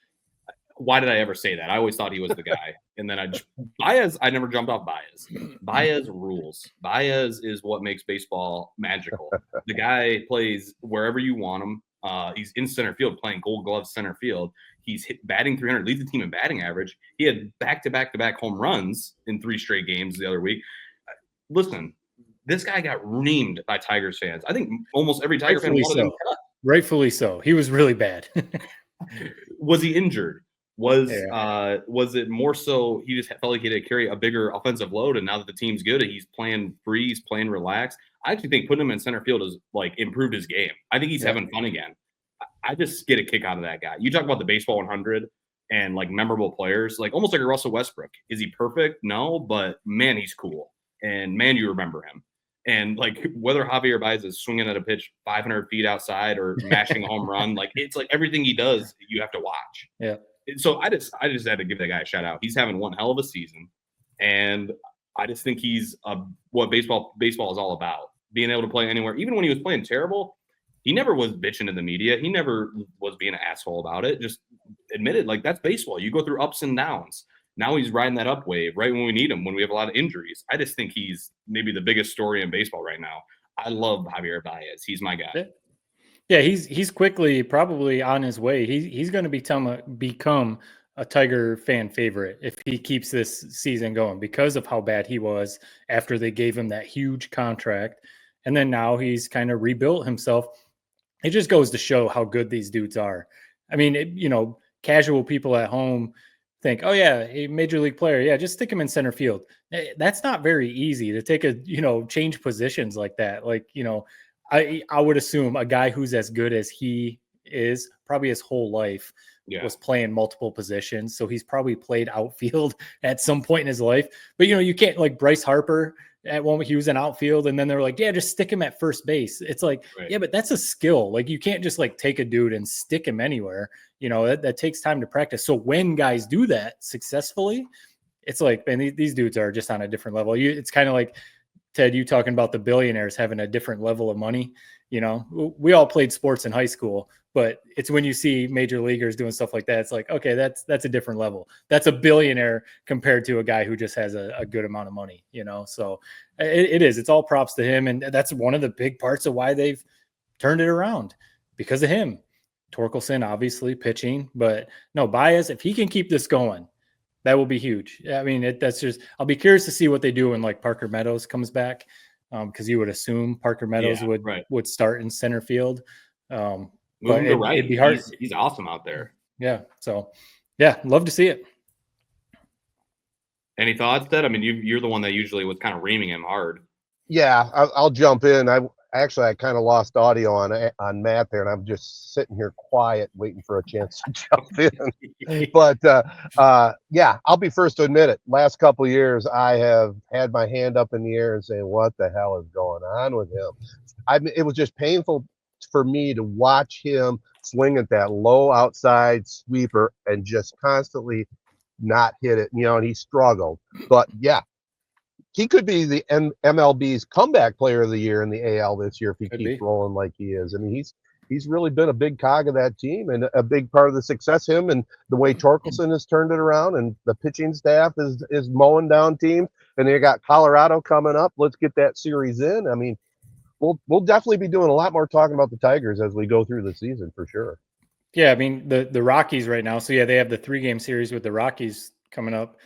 Why did I ever say that? I always thought he was the guy. And then I never jumped off Baez. Baez rules. Baez is what makes baseball magical. The guy plays wherever you want him. He's in center field playing Gold Glove center field. He's batting 300, leads the team in batting average. He had back-to-back home runs in 3 straight games the other week. Listen, this guy got reamed by Tigers fans. I think almost every Tiger fan wanted him cut. Rightfully so. He was really bad. Was he injured? Was it more so he just felt like he had to carry a bigger offensive load, and now that the team's good, he's playing free, he's playing relaxed. I actually think putting him in center field has improved his game. I think he's having fun again. I just get a kick out of that guy. You talk about the baseball 100 and memorable players, almost like a Russell Westbrook. Is he perfect? No, but man, he's cool, and man, you remember him. And whether Javy Baez is swinging at a pitch 500 feet outside or mashing a home run, it's everything he does, you have to watch. Yeah. So I just had to give that guy a shout out. He's having one hell of a season, and I just think he's what baseball is all about. Being able to play anywhere, even when he was playing terrible, he never was bitching to the media. He never was being an asshole about it. Just admitted, that's baseball. You go through ups and downs. Now he's riding that up wave right when we need him, when we have a lot of injuries. I just think he's maybe the biggest story in baseball right now. I love Javy Baez. He's my guy. Yeah, he's quickly probably on his way. He's going to become a Tiger fan favorite if he keeps this season going because of how bad he was after they gave him that huge contract. And then now he's kind of rebuilt himself. It just goes to show how good these dudes are. I mean, casual people at home think, oh yeah, a major league player. Yeah, just stick him in center field. That's not very easy to take change positions like that. I would assume a guy who's as good as he is, probably his whole life was playing multiple positions. So he's probably played outfield at some point in his life. But, you can't, like Bryce Harper at one he was in outfield, and then they're like, yeah, just stick him at first base. It's like, yeah, but that's a skill. Like, you can't just like take a dude and stick him anywhere. That takes time to practice. So when guys do that successfully, it's like, man, these dudes are just on a different level. It's kind of like, Ted, you talking about the billionaires having a different level of money. We all played sports in high school, but it's when you see major leaguers doing stuff like that, it's like, okay, that's a different level. That's a billionaire compared to a guy who just has a good amount of money, So it is. It's all props to him, and that's one of the big parts of why they've turned it around, because of him. Torkelson, obviously, pitching, but no, Baez, if he can keep this going, that will be huge. I mean, that's just, I'll be curious to see what they do when like Parker Meadows comes back. Because you would assume Parker Meadows would start in center field. Move him to right. It'd be hard. He's awesome out there. Yeah. So, yeah, love to see it. Any thoughts, Ted? I mean, you're the one that usually was kind of reaming him hard. Yeah, I'll jump in. I kind of lost audio on Matt there, and I'm just sitting here quiet, waiting for a chance to jump in. But yeah, I'll be first to admit it. Last couple of years, I have had my hand up in the air and saying, "What the hell is going on with him?" It was just painful for me to watch him swing at that low outside sweeper and just constantly not hit it. And he struggled. But yeah. He could be the MLB's comeback player of the year in the AL this year if he keeps rolling like he is. I mean, he's really been a big cog of that team and a big part of the success. Him and the way Torkelson has turned it around, and the pitching staff is mowing down teams. And they got Colorado coming up. Let's get that series in. I mean, we'll definitely be doing a lot more talking about the Tigers as we go through the season for sure. Yeah, I mean the Rockies right now. So yeah, they have the 3-game series with the Rockies coming up.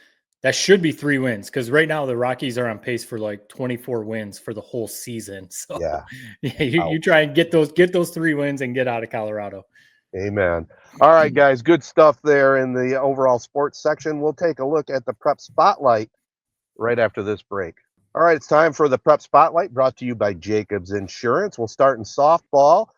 That should be 3 wins, because right now the Rockies are on pace for like 24 wins for the whole season. So yeah, you try and get those 3 wins and get out of Colorado. Amen. All right, guys, good stuff there in the overall sports section. We'll take a look at the Prep Spotlight right after this break. All right, it's time for the Prep Spotlight, brought to you by Jacobs Insurance. We'll start in softball.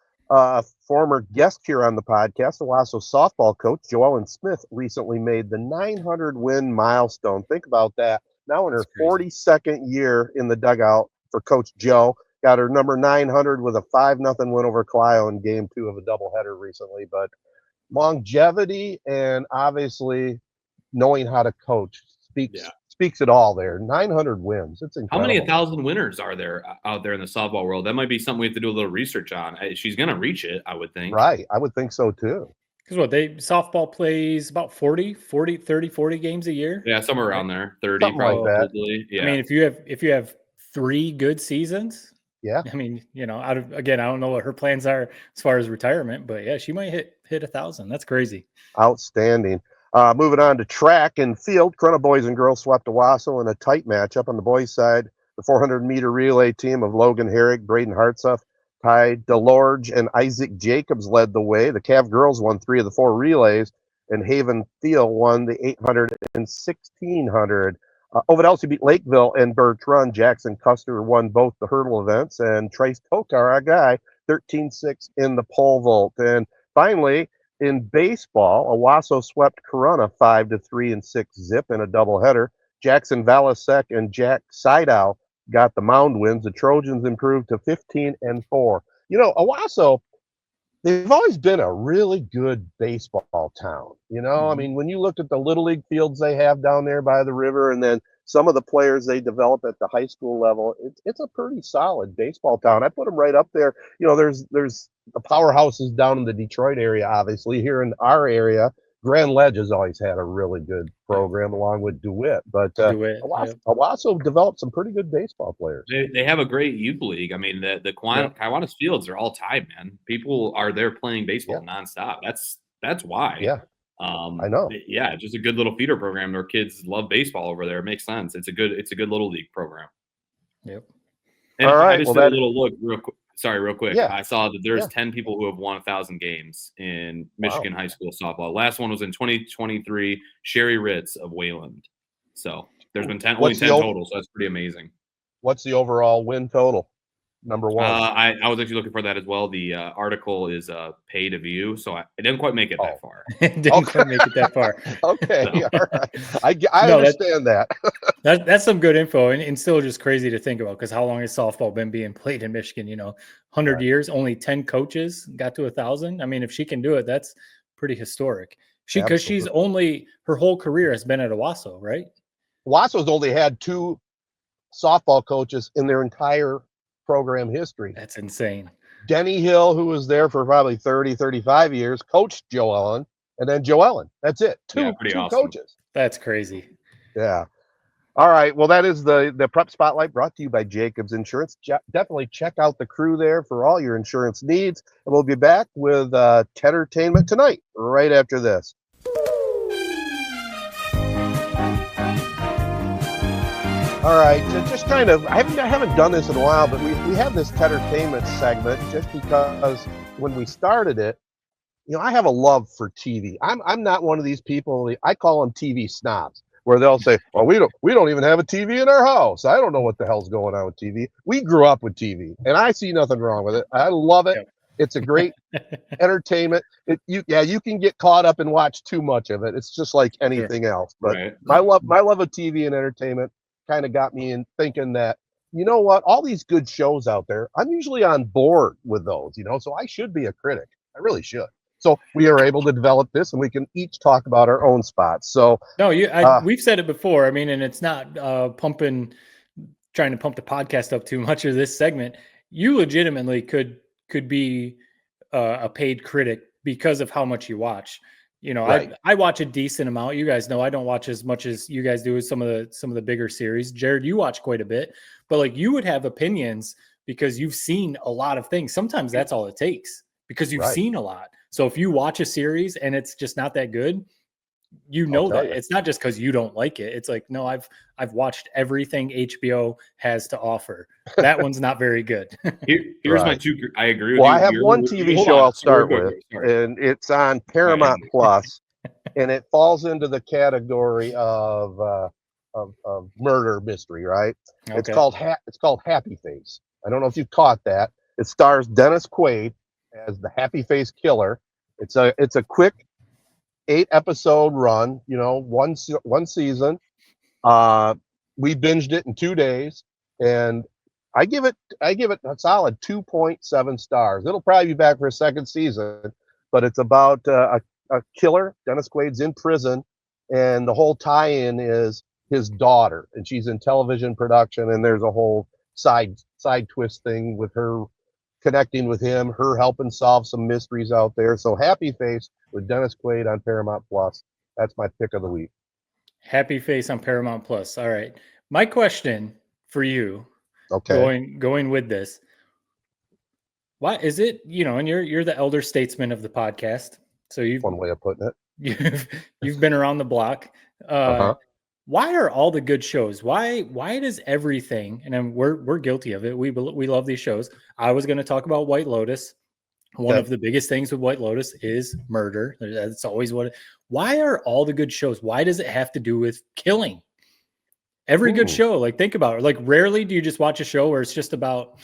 Former guest here on the podcast, Owasso softball coach Joellen Smith, recently made the 900-win milestone. Think about that. Now in her 42nd year in the dugout for Coach Joe. Got her number 900 with a 5-0 win over Clio in Game 2 of a doubleheader recently. But longevity and obviously knowing how to coach speaks it all there. 900 wins. It's incredible. How many 1,000 winners are there out there in the softball world? That might be something we have to do a little research on. She's going to reach it, I would think. Right. I would think so too. Because softball plays about 40 games a year. Yeah, somewhere around there. 30 something probably. Like that. Yeah. I mean, if you have 3 good seasons, yeah. I mean, I don't know what her plans are as far as retirement, but yeah, she might hit 1,000. That's crazy. Outstanding. Moving on to track and field, Corunna boys and girls swept Owasso in a tight matchup. On the boys' side, the 400-meter relay team of Logan Herrick, Braden Hartsuff, Ty DeLorge, and Isaac Jacobs led the way. The Cav girls won 3 of the 4 relays, and Haven Thiel won the 800 and 1600. Ovidelsey beat Lakeville and Birch Run. Jackson Custer won both the hurdle events, and Trace Tokar, our guy, 13-6 in the pole vault. And finally, in baseball, Owasso swept Corunna 5-3 and 6-zip in a doubleheader. Jackson Valasek and Jack Seidow got the mound wins. The Trojans improved to 15-4. Owasso, they've always been a really good baseball town. I mean, when you look at the Little League fields they have down there by the river, and then some of the players they develop at the high school level, it's a pretty solid baseball town. I put them right up there. There's the powerhouses down in the Detroit area, obviously. Here in our area, Grand Ledge has always had a really good program along with DeWitt. But Owasso developed some pretty good baseball players. They have a great youth league. I mean, the Kiwanis fields are all tied, man. People are there playing baseball nonstop. That's why. Yeah. I know. Yeah, just a good little feeder program where kids love baseball over there. It makes sense. It's a good little league program. Yep. And all right. I just did a little look real quick. Yeah. I saw that there's 10 people who have won 1,000 games in Michigan high school softball. Last one was in 2023, Sherry Ritz of Wayland. So there's been only 10 total, so that's pretty amazing. What's the overall win total? number one? I was actually looking for that as well. The article is pay to view, so I didn't quite make it that far. Didn't quite make it that far. Okay, No. all right. I understand that. That's some good info, and still just crazy to think about, because how long has softball been being played in Michigan? 100 years, only 10 coaches got to 1,000. I mean, if she can do it, that's pretty historic. Because she's only, her whole career has been at Owasso, right? Owasso's only had 2 softball coaches in their entire program history. That's insane. Denny Hill, who was there for probably 30, 35 years, coached Joe Ellen, and then Joe Ellen. That's it. Two awesome coaches. That's crazy. Yeah. All right. Well, that is the Prep Spotlight, brought to you by Jacobs Insurance. Definitely check out the crew there for all your insurance needs. And we'll be back with Tedertainment Tonight right after this. All right, just kind of, I haven't done this in a while, but we have this Tedertainment segment just because when we started it, I have a love for TV. I'm not one of these people, I call them TV snobs, where they'll say, well, we don't even have a TV in our house. I don't know what the hell's going on with TV. We grew up with TV, and I see nothing wrong with it. I love it. It's a great entertainment. You can get caught up and watch too much of it. It's just like anything else. But my love of TV and entertainment kind of got me in thinking that, you know what, all these good shows out there, I'm usually on board with those, so I should be a critic. I really should. So we are able to develop this, and we can each talk about our own spots. So no, we've said it before. I mean, and it's not trying to pump the podcast up too much, or this segment. You legitimately could be a paid critic because of how much you watch. Right. I watch a decent amount. You guys know I don't watch as much as you guys do with some of the bigger series. Jared, you watch quite a bit, but you would have opinions because you've seen a lot of things. Sometimes that's all it takes, because you've seen a lot. So if you watch a series and it's just not that good, that it's not just because you don't like it. It's like, no, I've watched everything HBO has to offer. That one's not very good. Here's my two. I agree with you. Well, I have one TV show I'll start with, and it's on Paramount Plus, and it falls into the category of murder mystery. Right? Okay. It's called Happy Face. I don't know if you caught that. It stars Dennis Quaid as the Happy Face killer. It's a quick 8-episode run, one season. We binged it in 2 days, and I give it a solid 2.7 stars. It'll probably be back for a second season, but it's about a killer. Dennis Quaid's in prison, and the whole tie-in is his daughter, and she's in television production, and there's a whole side twist thing with her connecting with him, her helping solve some mysteries out there. So Happy Face with Dennis Quaid on Paramount Plus. That's my pick of the week. Happy Face on Paramount Plus. All right. My question for you, going with this, why is it, and you're the elder statesman of the podcast. So one way of putting it. You've been around the block. Why are all the good shows? Why does everything? And we're guilty of it. We love these shows. I was going to talk about White Lotus. One of the biggest things with White Lotus is murder. That's always why are all the good shows? Why does it have to do with killing? Every good show, think about it. Rarely do you just watch a show where it's just about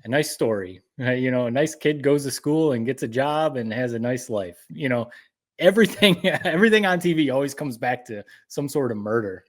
a nice story. A nice kid goes to school and gets a job and has a nice life. Everything on TV always comes back to some sort of murder.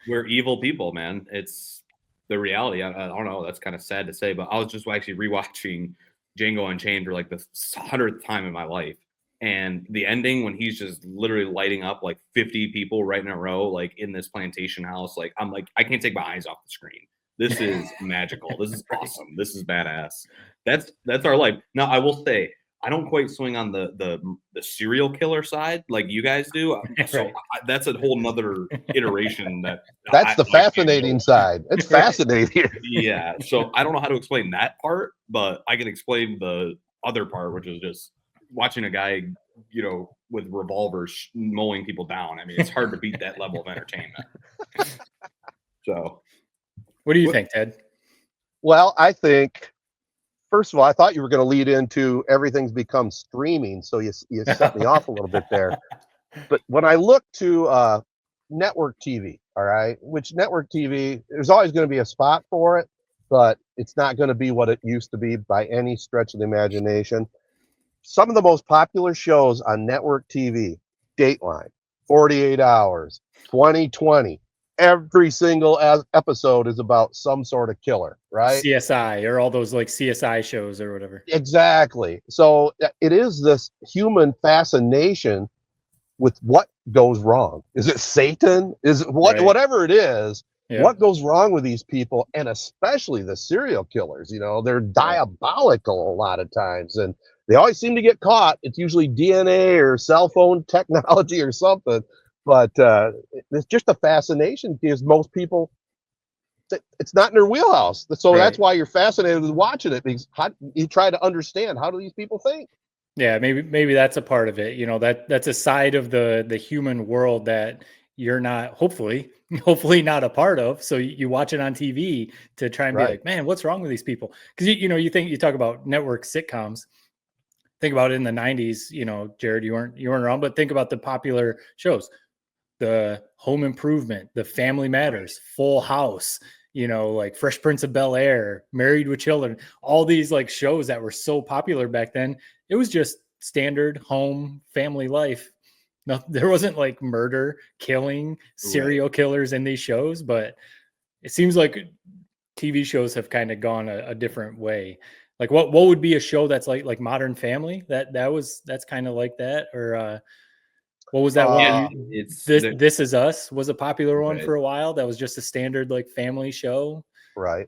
We're evil people, man. It's the reality. I don't know. That's kind of sad to say, but I was just actually rewatching Django Unchained for the 100th time in my life, and the ending when he's just literally lighting up 50 people right in a row, in this plantation house. I'm I can't take my eyes off the screen. This is magical. This is awesome. This is badass. That's our life. Now I will say, I don't quite swing on the serial killer side like you guys do. So that's a whole nother iteration. That's the fascinating side. It's fascinating. Yeah. So I don't know how to explain that part, but I can explain the other part, which is just watching a guy, with revolvers mowing people down. I mean, it's hard to beat that level of entertainment. So what do you think, Ted? Well, I think, first of all, I thought you were going to lead into everything's become streaming, so you set me off a little bit there. But when I look to network TV, all right, which network TV, there's always going to be a spot for it, but it's not going to be what it used to be by any stretch of the imagination. Some of the most popular shows on network TV, Dateline, 48 Hours, 2020, every single episode is about some sort of killer, right? CSI or all those like CSI shows or whatever. Exactly. So it is this human fascination with what goes wrong. Is it Satan? Is it whatever it is? Yeah. What goes wrong with these people, and especially the serial killers? You know, they're diabolical a lot of times, and they always seem to get caught. It's usually DNA or cell phone technology or something. But it's just a fascination because most people, it's not in their wheelhouse. So that's why you're fascinated with watching it, because you try to understand, how do these people think? Yeah, maybe that's a part of it. You know, that's a side of the human world that you're not, hopefully not a part of. So you watch it on TV to try and be like, man, what's wrong with these people? Because you talk about network sitcoms. Think about it in the 90s, you know, Jared, you weren't around, but think about the popular shows, the Home Improvement, the Family Matters, Full House, you know, like Fresh Prince of Bel-Air, Married with Children, all these like shows that were so popular back then. It was just standard home family life. No, there wasn't like murder, killing, serial killers in these shows, but it seems like TV shows have kind of gone a different way. Like what would be a show that's like Modern Family? That's kind of like that, or what was that one? This Is Us was a popular one for a while. That was just a standard like family show. Right.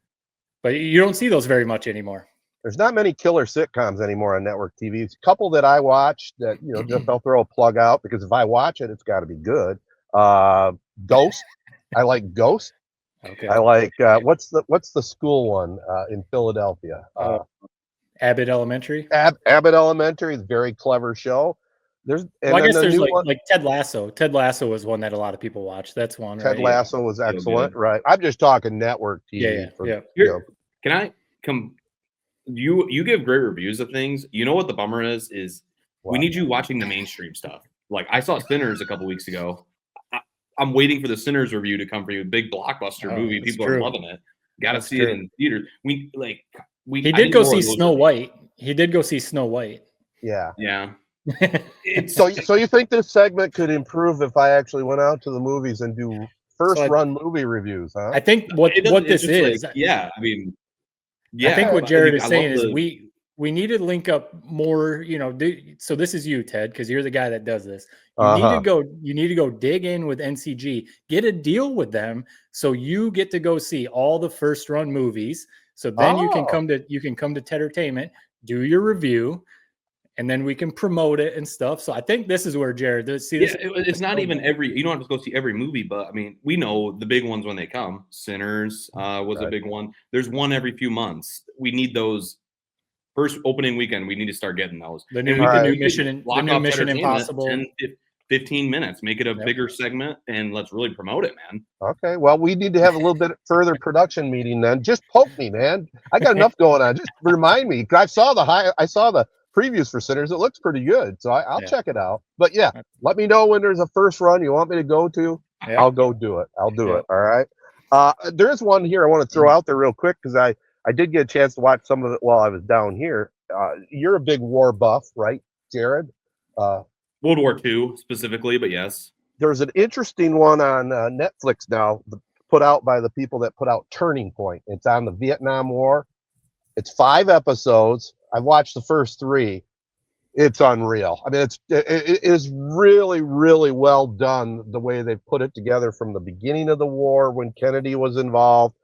But you don't see those very much anymore. There's not many killer sitcoms anymore on network TV. It's a couple that I watched that, you know, just I'll throw a plug out because if I watch it, it's got to be good. Ghost. I like Ghost. Okay. I like what's the school one in Philadelphia? Abbott Elementary. Abbott Elementary is a very clever show. I guess there's like Ted Lasso. Ted Lasso is one that a lot of people watch. That's one. Ted Lasso was excellent, right? I'm just talking network TV. Yeah. Can I come? You give great reviews of things. You know what the bummer is we need you watching the mainstream stuff. Like I saw Sinners a couple weeks ago. I'm waiting for the Sinners review to come for you. Big blockbuster movie. People are loving it. Got to see it in theaters. He did go see Snow White. He did go see Snow White. Yeah. Yeah. So you think this segment could improve if I actually went out to the movies and do run movie reviews, huh? I think what this is. Like, I mean, I think what Jared is saying is we need to link up more, you know, so this is you, Ted, because you're the guy that does this. You need to go dig in with NCG, get a deal with them so you get to go see all the first run movies. So then you can come to Tedertainment, do your review, and then we can promote it and stuff. So I think this is where Jared does see this. It's not even you don't have to go see every movie, but I mean, we know the big ones when they come. Sinners was a big one. There's one every few months. We need those. First opening weekend, we need to start getting those. The new Mission Impossible. 10, 15 minutes. Make it a bigger segment, and let's really promote it, man. Okay. Well, we need to have a little bit further production meeting then. Just poke me, man. I got enough going on. Just remind me. I saw the previews for Sinners. It looks pretty good, so I'll check it out. But let me know when there's a first run you want me to go to. Yeah. I'll go do it. I'll do it. All right. There is one here I want to throw out there real quick because I did get a chance to watch some of it while I was down here. You're a big war buff, right, Jared? World War II specifically, but yes. There's an interesting one on Netflix now, put out by the people that put out Turning Point. It's on the Vietnam War. It's 5 episodes. I've watched the first 3. It's unreal. I mean, it is really, really well done the way they put it together from the beginning of the war when Kennedy was involved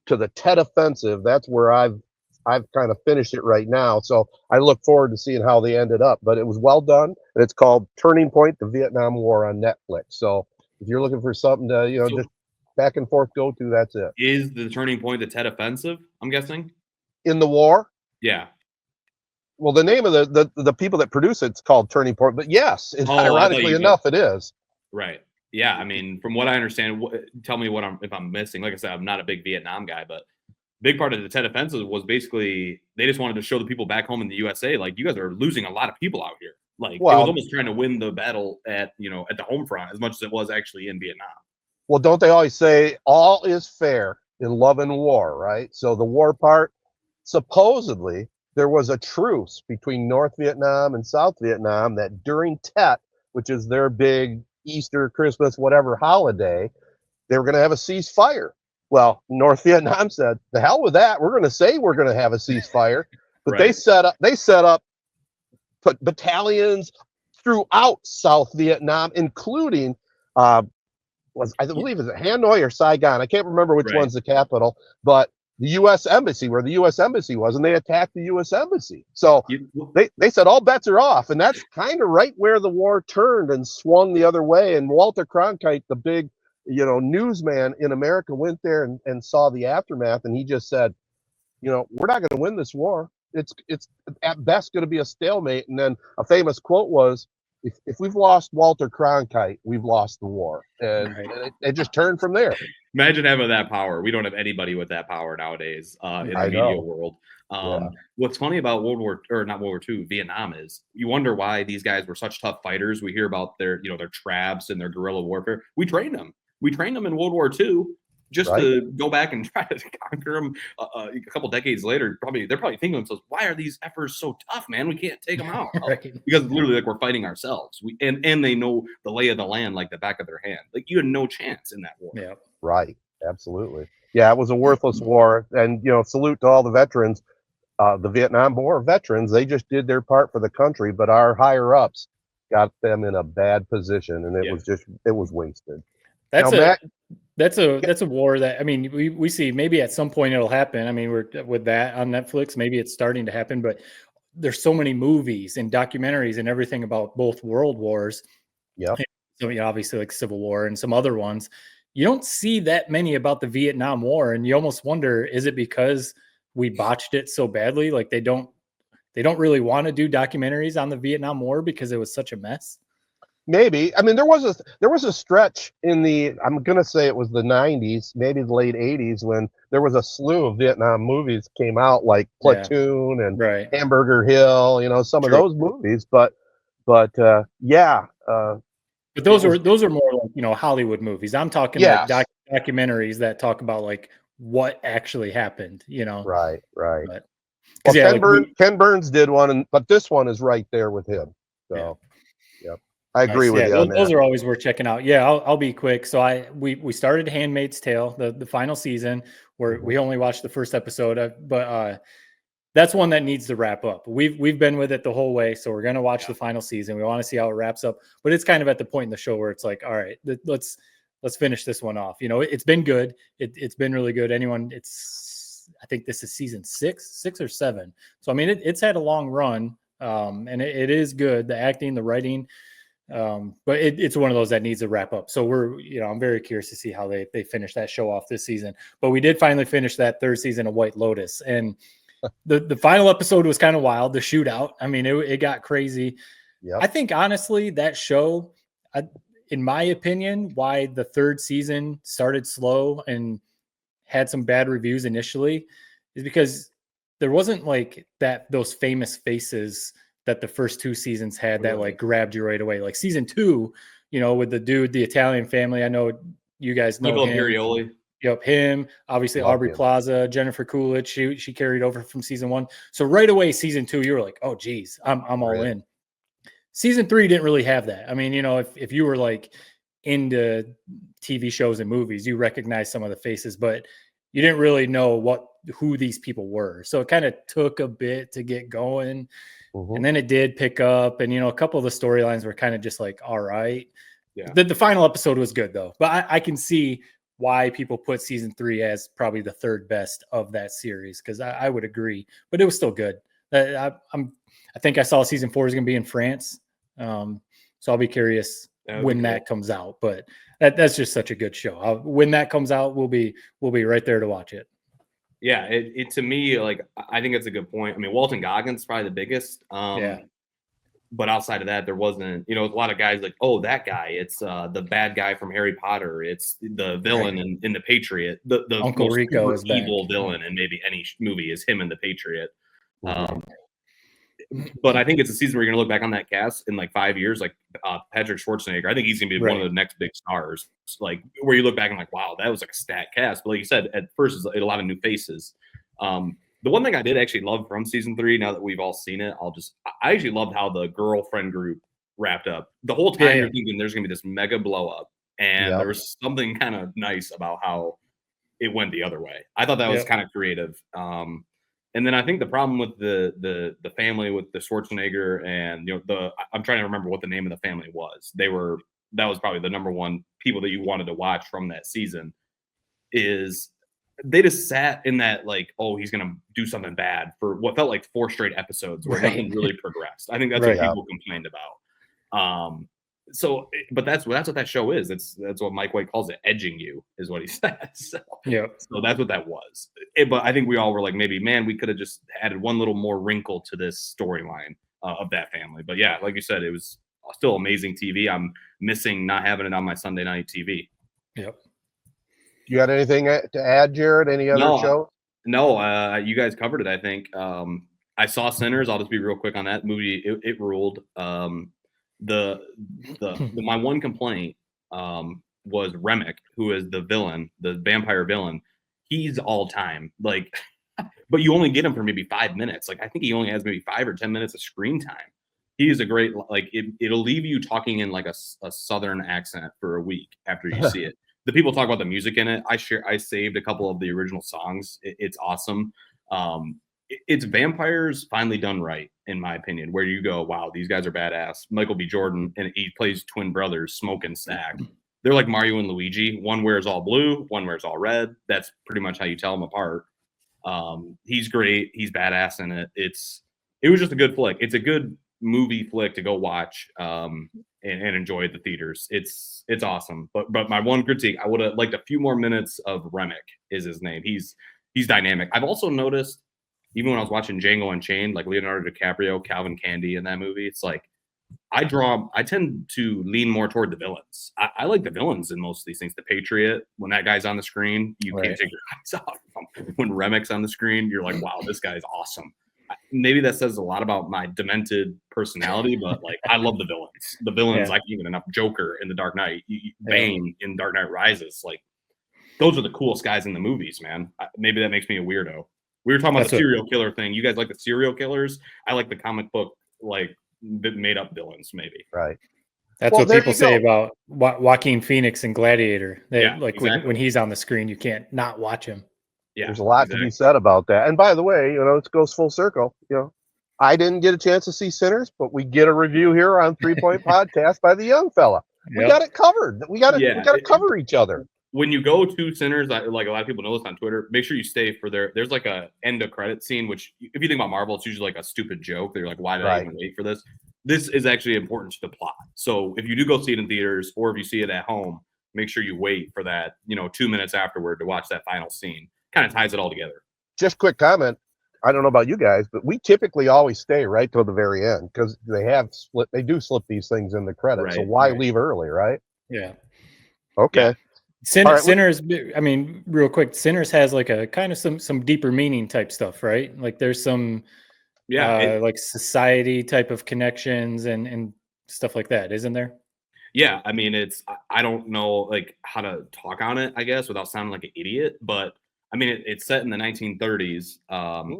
to the Tet Offensive. That's where I've kind of finished it right now. So I look forward to seeing how they ended up. But it was well done, and it's called Turning Point: The Vietnam War on Netflix. So if you're looking for something to, just back and forth go to, that's it. Is the Turning Point the Tet Offensive, I'm guessing? In the war? Yeah. Well, the name of the people that produce it's called Turning Point, but yes, ironically enough, it is. Right. Yeah. I mean, from what I understand, tell me if I'm missing. Like I said, I'm not a big Vietnam guy, but big part of the Tet Offensive was basically they just wanted to show the people back home in the USA, like, you guys are losing a lot of people out here. Like, it was almost trying to win the battle at the home front as much as it was actually in Vietnam. Well, don't they always say all is fair in Love and War, right? So the war part, supposedly there was a truce between North Vietnam and South Vietnam that during Tet, which is their big Easter, Christmas, whatever holiday, they were going to have a ceasefire. Well, North Vietnam said, "The hell with that. We're going to say we're going to have a ceasefire." But Right. they set up battalions throughout South Vietnam, including I believe it's Hanoi or Saigon. I can't remember which one's the capital, but the U.S. Embassy, where the U.S. Embassy was, and they attacked the U.S. Embassy. So they said all bets are off, and that's kind of right where the war turned and swung the other way. And Walter Cronkite, the big, newsman in America, went there and saw the aftermath, and he just said, we're not going to win this war. It's at best going to be a stalemate. And then a famous quote was, if we've lost Walter Cronkite, we've lost the war. And it just turned from there. Imagine having that power. We don't have anybody with that power nowadays in the media world. What's funny about Vietnam is you wonder why these guys were such tough fighters. We hear about their traps and their guerrilla warfare. We trained them. We trained them in World War II. Just to go back and try to conquer them a couple decades later, they're probably thinking to themselves, "Why are these efforts so tough, man? We can't take them out." Because literally, like, we're fighting ourselves. And they know the lay of the land like the back of their hand. Like, you had no chance in that war. Yeah, right. Absolutely. Yeah, it was a worthless war. And salute to all the veterans, the Vietnam War veterans. They just did their part for the country, but our higher ups got them in a bad position, and it was wasted. That's a war that, I mean, we see maybe at some point it'll happen. I mean, we're with that on Netflix, maybe it's starting to happen, but there's so many movies and documentaries and everything about both world wars. Yeah. So, obviously like Civil War and some other ones. You don't see that many about the Vietnam War, and you almost wonder, is it because we botched it so badly? Like they don't really want to do documentaries on the Vietnam War because it was such a mess. Maybe. I mean, there was a stretch in I'm going to say it was the 90s, maybe the late 80s, when there was a slew of Vietnam movies came out, like Platoon and Hamburger Hill, some of those movies. But yeah. But those are more like, Hollywood movies. I'm talking like documentaries that talk about like what actually happened, Right. But, Ken Burns did one, but this one is right there with him. So, yep. I agree with you on that. Those are always worth checking out. Yeah, I'll be quick. So we started Handmaid's Tale, the final season, where we only watched the first episode, but that's one that needs to wrap up. We've been with it the whole way, so we're gonna watch the final season. We want to see how it wraps up, but it's kind of at the point in the show where it's like, all right, let's finish this one off. It's been good. It's been really good. I think this is season 6 or 7. So I mean, it's had a long run, and it is good. The acting, the writing. But it's one of those that needs to wrap up. So I'm very curious to see how they finish that show off this season. But we did finally finish that 3rd season of White Lotus, and the final episode was kind of wild. The shootout, I mean, it got crazy. Yep. I think honestly that show, in my opinion, why the 3rd season started slow and had some bad reviews initially is because there wasn't like those famous faces that the first 2 seasons had that like grabbed you right away. Like season 2, with the dude, the Italian family. I know you guys know him. Yep, him. Obviously, Aubrey Plaza, Jennifer Coolidge. She carried over from season 1. So right away, season 2, you were like, oh, geez, I'm all in. Season 3 didn't really have that. I mean, if you were like into TV shows and movies, you recognize some of the faces, but you didn't really know who these people were. So it kind of took a bit to get going. And then it did pick up, and a couple of the storylines were kind of just like, all right. Yeah. The final episode was good though, but I can see why people put season 3 as probably the 3rd best of that series, because I would agree, but it was still good. I think I saw season 4 is going to be in France, so I'll be curious when that comes out. But that's just such a good show. When that comes out, we'll be right there to watch it. Yeah, it to me, like, I think it's a good point. I mean, Walton Goggins is probably the biggest. But outside of that, there wasn't, a lot of guys like, oh, that guy, it's the bad guy from Harry Potter. It's the villain in The Patriot. The Uncle most Rico is evil villain in maybe any movie is him in The Patriot. But I think it's a season where you're gonna look back on that cast in like 5 years, like Patrick Schwarzenegger. I think he's gonna be one of the next big stars. Like where you look back and like, wow, that was like a stat cast. But like you said, at first it's a lot of new faces. The one thing I did actually love from season 3, now that we've all seen it, I actually loved how the girlfriend group wrapped up. The whole time you're thinking there's gonna be this mega blow up, and there was something kind of nice about how it went the other way. I thought that was kind of creative. And then I think the problem with the family with the Schwarzenegger and I'm trying to remember what the name of the family was. That was probably the number one people that you wanted to watch from that season. Is they just sat in that like, oh, he's gonna do something bad for what felt like 4 straight episodes where nothing really progressed. I think that's what people complained about. So, but that's what that show is. That's what Mike White calls it, edging you, is what he says. So that's what that was. But I think we all were like, maybe, man, we could have just added one little more wrinkle to this storyline of that family. But yeah, like you said, it was still amazing TV. I'm missing not having it on my Sunday night TV. Yep. You got anything to add, Jared? Any other show? No, you guys covered it, I think. I saw Sinners. I'll just be real quick on that movie. It ruled. My one complaint was Remick, who is the villain, the vampire villain. He's all time, like, but you only get him for maybe 5 minutes. Like, I think he only has maybe 5 or 10 minutes of screen time. He is a great, like, it'll leave you talking in like a southern accent for a week after you see it. The people talk about the music in it. I saved a couple of the original songs. It's awesome. It's vampires finally done right, in my opinion, where you go, wow, these guys are badass. Michael B. Jordan, and he plays twin brothers, Smoke and Stack. They're like Mario and Luigi. One wears all blue, one wears all red. That's pretty much how you tell them apart. He's great. He's badass in it. It was just a good flick. It's a good movie flick to go watch and enjoy at the theaters. It's awesome. But my one critique, I would have liked a few more minutes of Remick, is his name. He's dynamic. I've also noticed, even when I was watching Django Unchained, like Leonardo DiCaprio, Calvin Candy in that movie, it's like I tend to lean more toward the villains. I like the villains in most of these things. The Patriot, when that guy's on the screen, you can't take your eyes off him. When Remick's on the screen, you're like, wow, this guy's awesome. Maybe that says a lot about my demented personality, but like I love the villains. The villains, like even enough Joker in The Dark Knight, Bane in Dark Knight Rises, like those are the coolest guys in the movies, man. Maybe that makes me a weirdo. We were talking about the serial killer thing. You guys like the serial killers? I like the comic book, like made up villains, maybe. Right. That's what people say about Joaquin Phoenix and Gladiator. When he's on the screen, you can't not watch him. Yeah, there's a lot to be said about that. And by the way, it goes full circle. I didn't get a chance to see Sinners, but we get a review here on 3 Point Podcast by the young fella. We got it covered. We got to cover each other. When you go to Sinners, like a lot of people know this on Twitter, make sure you stay for there's like a end of credit scene, which if you think about Marvel, it's usually like a stupid joke. They're like, why did I even wait for this? This is actually important to the plot. So if you do go see it in theaters, or if you see it at home, make sure you wait for that, 2 minutes afterward to watch that final scene. Kind of ties it all together. Just quick comment. I don't know about you guys, but we typically always stay right till the very end because they do slip these things in the credits. So why leave early, right? Yeah. Okay. Yeah. Sinners, I mean, real quick, Sinners has like a kind of some deeper meaning type stuff, right? Like there's some like society type of connections and stuff like that, isn't there? Yeah, I mean, I don't know like how to talk on it, I guess, without sounding like an idiot, but I mean, it's set in the 1930s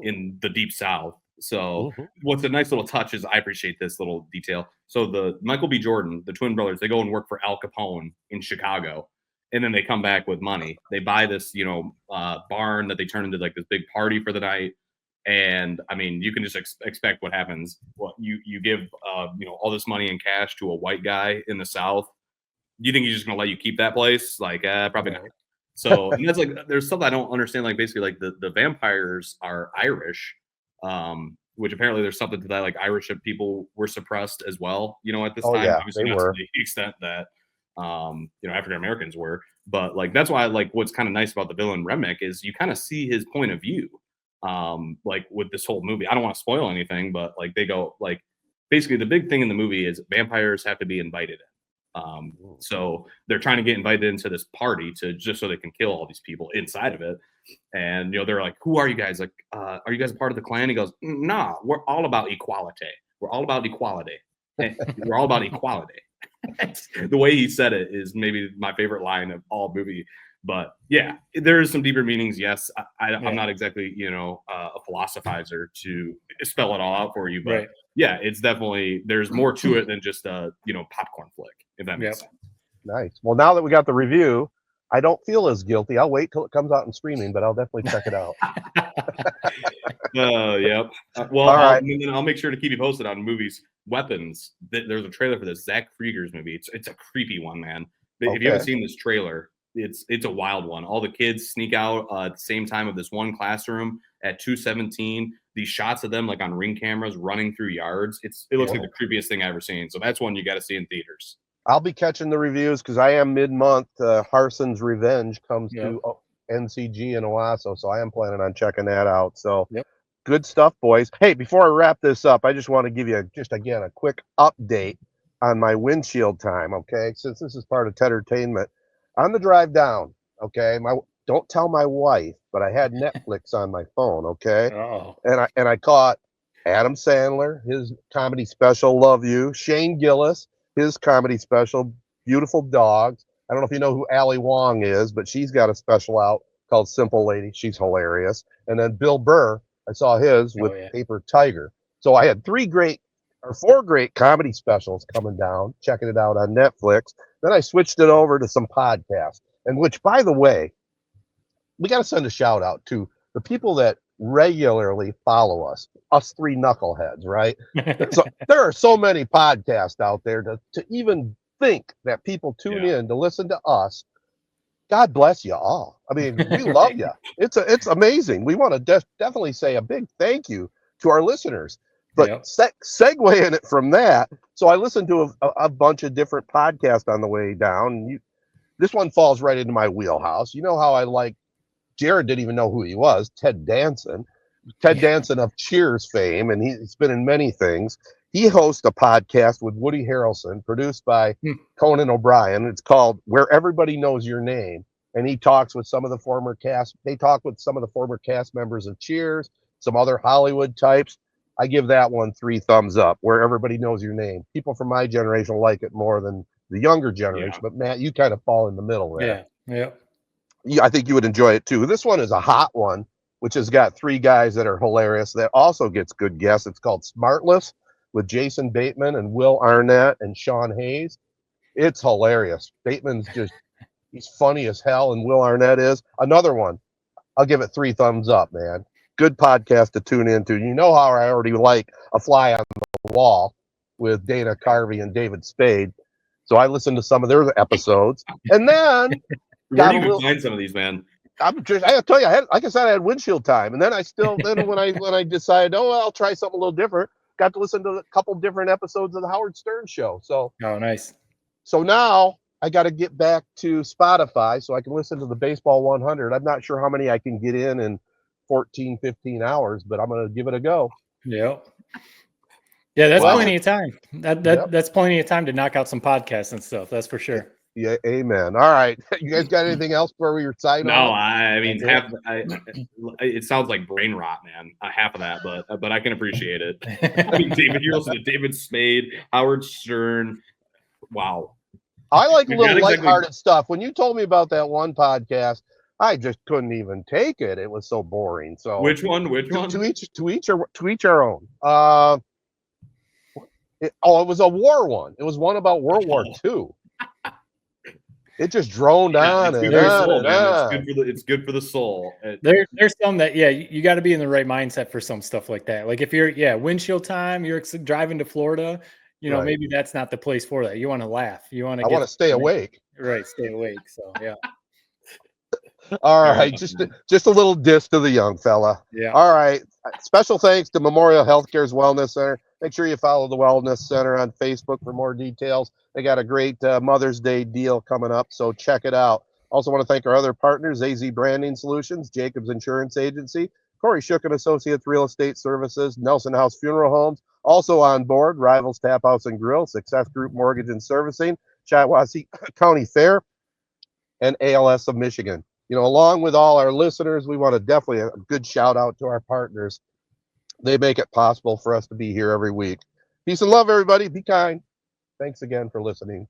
in the Deep South. So what's a nice little touch is I appreciate this little detail. So the Michael B. Jordan, the twin brothers, they go and work for Al Capone in Chicago, and then they come back with money. They buy this, barn that they turn into like this big party for the night. And I mean, you can just expect what happens. Well, you give all this money in cash to a white guy in the South. Do you think he's just gonna let you keep that place? Like, probably not. So and that's like there's something I don't understand. Like basically, like the vampires are Irish, which apparently there's something to that. Like Irish people were suppressed as well. At this time, yeah, obviously they not were. to the extent that African Americans were. But like that's why like what's kind of nice about the villain Remick is you kind of see his point of view. Like with this whole movie, I don't want to spoil anything, but like they go like basically the big thing in the movie is vampires have to be invited in. So they're trying to get invited into this party just so they can kill all these people inside of it. And, they're like, who are you guys? Like, are you guys a part of the Klan? He goes, nah, we're all about equality. We're all about equality. We're all about equality. The way he said it is maybe my favorite line of all movie. But yeah, there is some deeper meanings. Yes, I'm not exactly, a philosophizer to spell it all out for you. But yeah, it's definitely, there's more to it than just a, popcorn flick, if that makes sense. Nice. Well, now that we got the review, I don't feel as guilty. I'll wait till it comes out in streaming, but I'll definitely check it out. Yep. Well, I'll make sure to keep you posted on movies. Weapons. There's a trailer for this Zach Frieger's movie. It's a creepy one, man. If you haven't seen this trailer, it's a wild one. All the kids sneak out at the same time of this one classroom at 2:17. These shots of them like on Ring cameras running through yards. It looks like the creepiest thing I've ever seen. So that's one you got to see in theaters. I'll be catching the reviews because I am mid-month. Harson's Revenge comes to NCG in Owasso, so I am planning on checking that out. So good stuff, boys. Hey, before I wrap this up, I just want to give you a quick update on my windshield time, okay? Since this is part of Tedertainment. On the drive down, okay? Don't tell my wife, but I had Netflix on my phone, okay? Oh. And I caught Adam Sandler, his comedy special, Love You, Shane Gillis, his comedy special, Beautiful Dogs. I don't know if you know who Ali Wong is, but she's got a special out called Simple Lady. She's hilarious. And then Bill Burr, I saw his with Paper Tiger. So I had 4 great comedy specials coming down, checking it out on Netflix. Then I switched it over to some podcasts, and which, by the way, we got to send a shout out to the people that regularly follow us 3 knuckleheads, right? So there are so many podcasts out there to even think that people tune in to listen to us. God bless you all. I mean, we love you. It's amazing. We want to definitely say a big thank you to our listeners. But segueing it from that, so I listened to a bunch of different podcasts on the way down. This one falls right into my wheelhouse. You know how I like, Jared didn't even know who he was, Ted Danson. Ted Danson of Cheers fame, and he's been in many things. He hosts a podcast with Woody Harrelson, produced by Conan O'Brien. It's called Where Everybody Knows Your Name. And he talks with some of the former cast. They talk with some of the former cast members of Cheers, some other Hollywood types. I give that one 3 thumbs up, Where Everybody Knows Your Name. People from my generation like it more than the younger generation. But Matt, you kind of fall in the middle there. I think you would enjoy it too. This one is a hot one, which has got 3 guys that are hilarious. That also gets good guests. It's called Smartless with Jason Bateman and Will Arnett and Sean Hayes. It's hilarious. Bateman's he's funny as hell, and Will Arnett is. Another one, I'll give it 3 thumbs up, man. Good podcast to tune into. You know how I already like A Fly on the Wall with Dana Carvey and David Spade. So I listened to some of their episodes. And then where do you find some of these, man? I tell you, like I said, I had windshield time. And then when I decided, I'll try something a little different, got to listen to a couple different episodes of the Howard Stern show. So nice. So now I got to get back to Spotify so I can listen to the Baseball 100. I'm not sure how many I can get in 14, 15 hours, but I'm going to give it a go. Yeah, that's plenty of time. That's plenty of time to knock out some podcasts and stuff. That's for sure. Yeah, amen. All right. You guys got anything else before we recite? No, I mean, it sounds like brain rot, man. Half of that, but I can appreciate it. I mean, you're listening to David Spade, Howard Stern. Wow. I like a little lighthearted stuff. When you told me about that one podcast, I just couldn't even take it. It was so boring. So which one? To each our own. It was a war one. It was one about World War II. It just droned on and on. It's good for the soul. There's some that you got to be in the right mindset for some stuff like that. Like if you're windshield time, you're driving to Florida. Maybe that's not the place for that. You want to laugh. I want to stay awake. Right, stay awake. So yeah. All right, just a little diss to the young fella. Yeah. All right. Special thanks to Memorial Healthcare's Wellness Center. Make sure you follow the Wellness Center on Facebook for more details. They got a great Mother's Day deal coming up, so check it out. Also want to thank our other partners, AZee Branding Solutions, Jacobs Insurance Agency, Kori Shook & Associates Real Estate Services, Nelson House Funeral Homes. Also on board, Rivals Taphouse and Grille, Success Group Mortgage and Servicing, Shiawassee County Fair, and ALS of Michigan. you know, along with all our listeners, we want to definitely a good shout out to our partners. They make it possible for us to be here every week. Peace and love, everybody. Be kind. Thanks again for listening.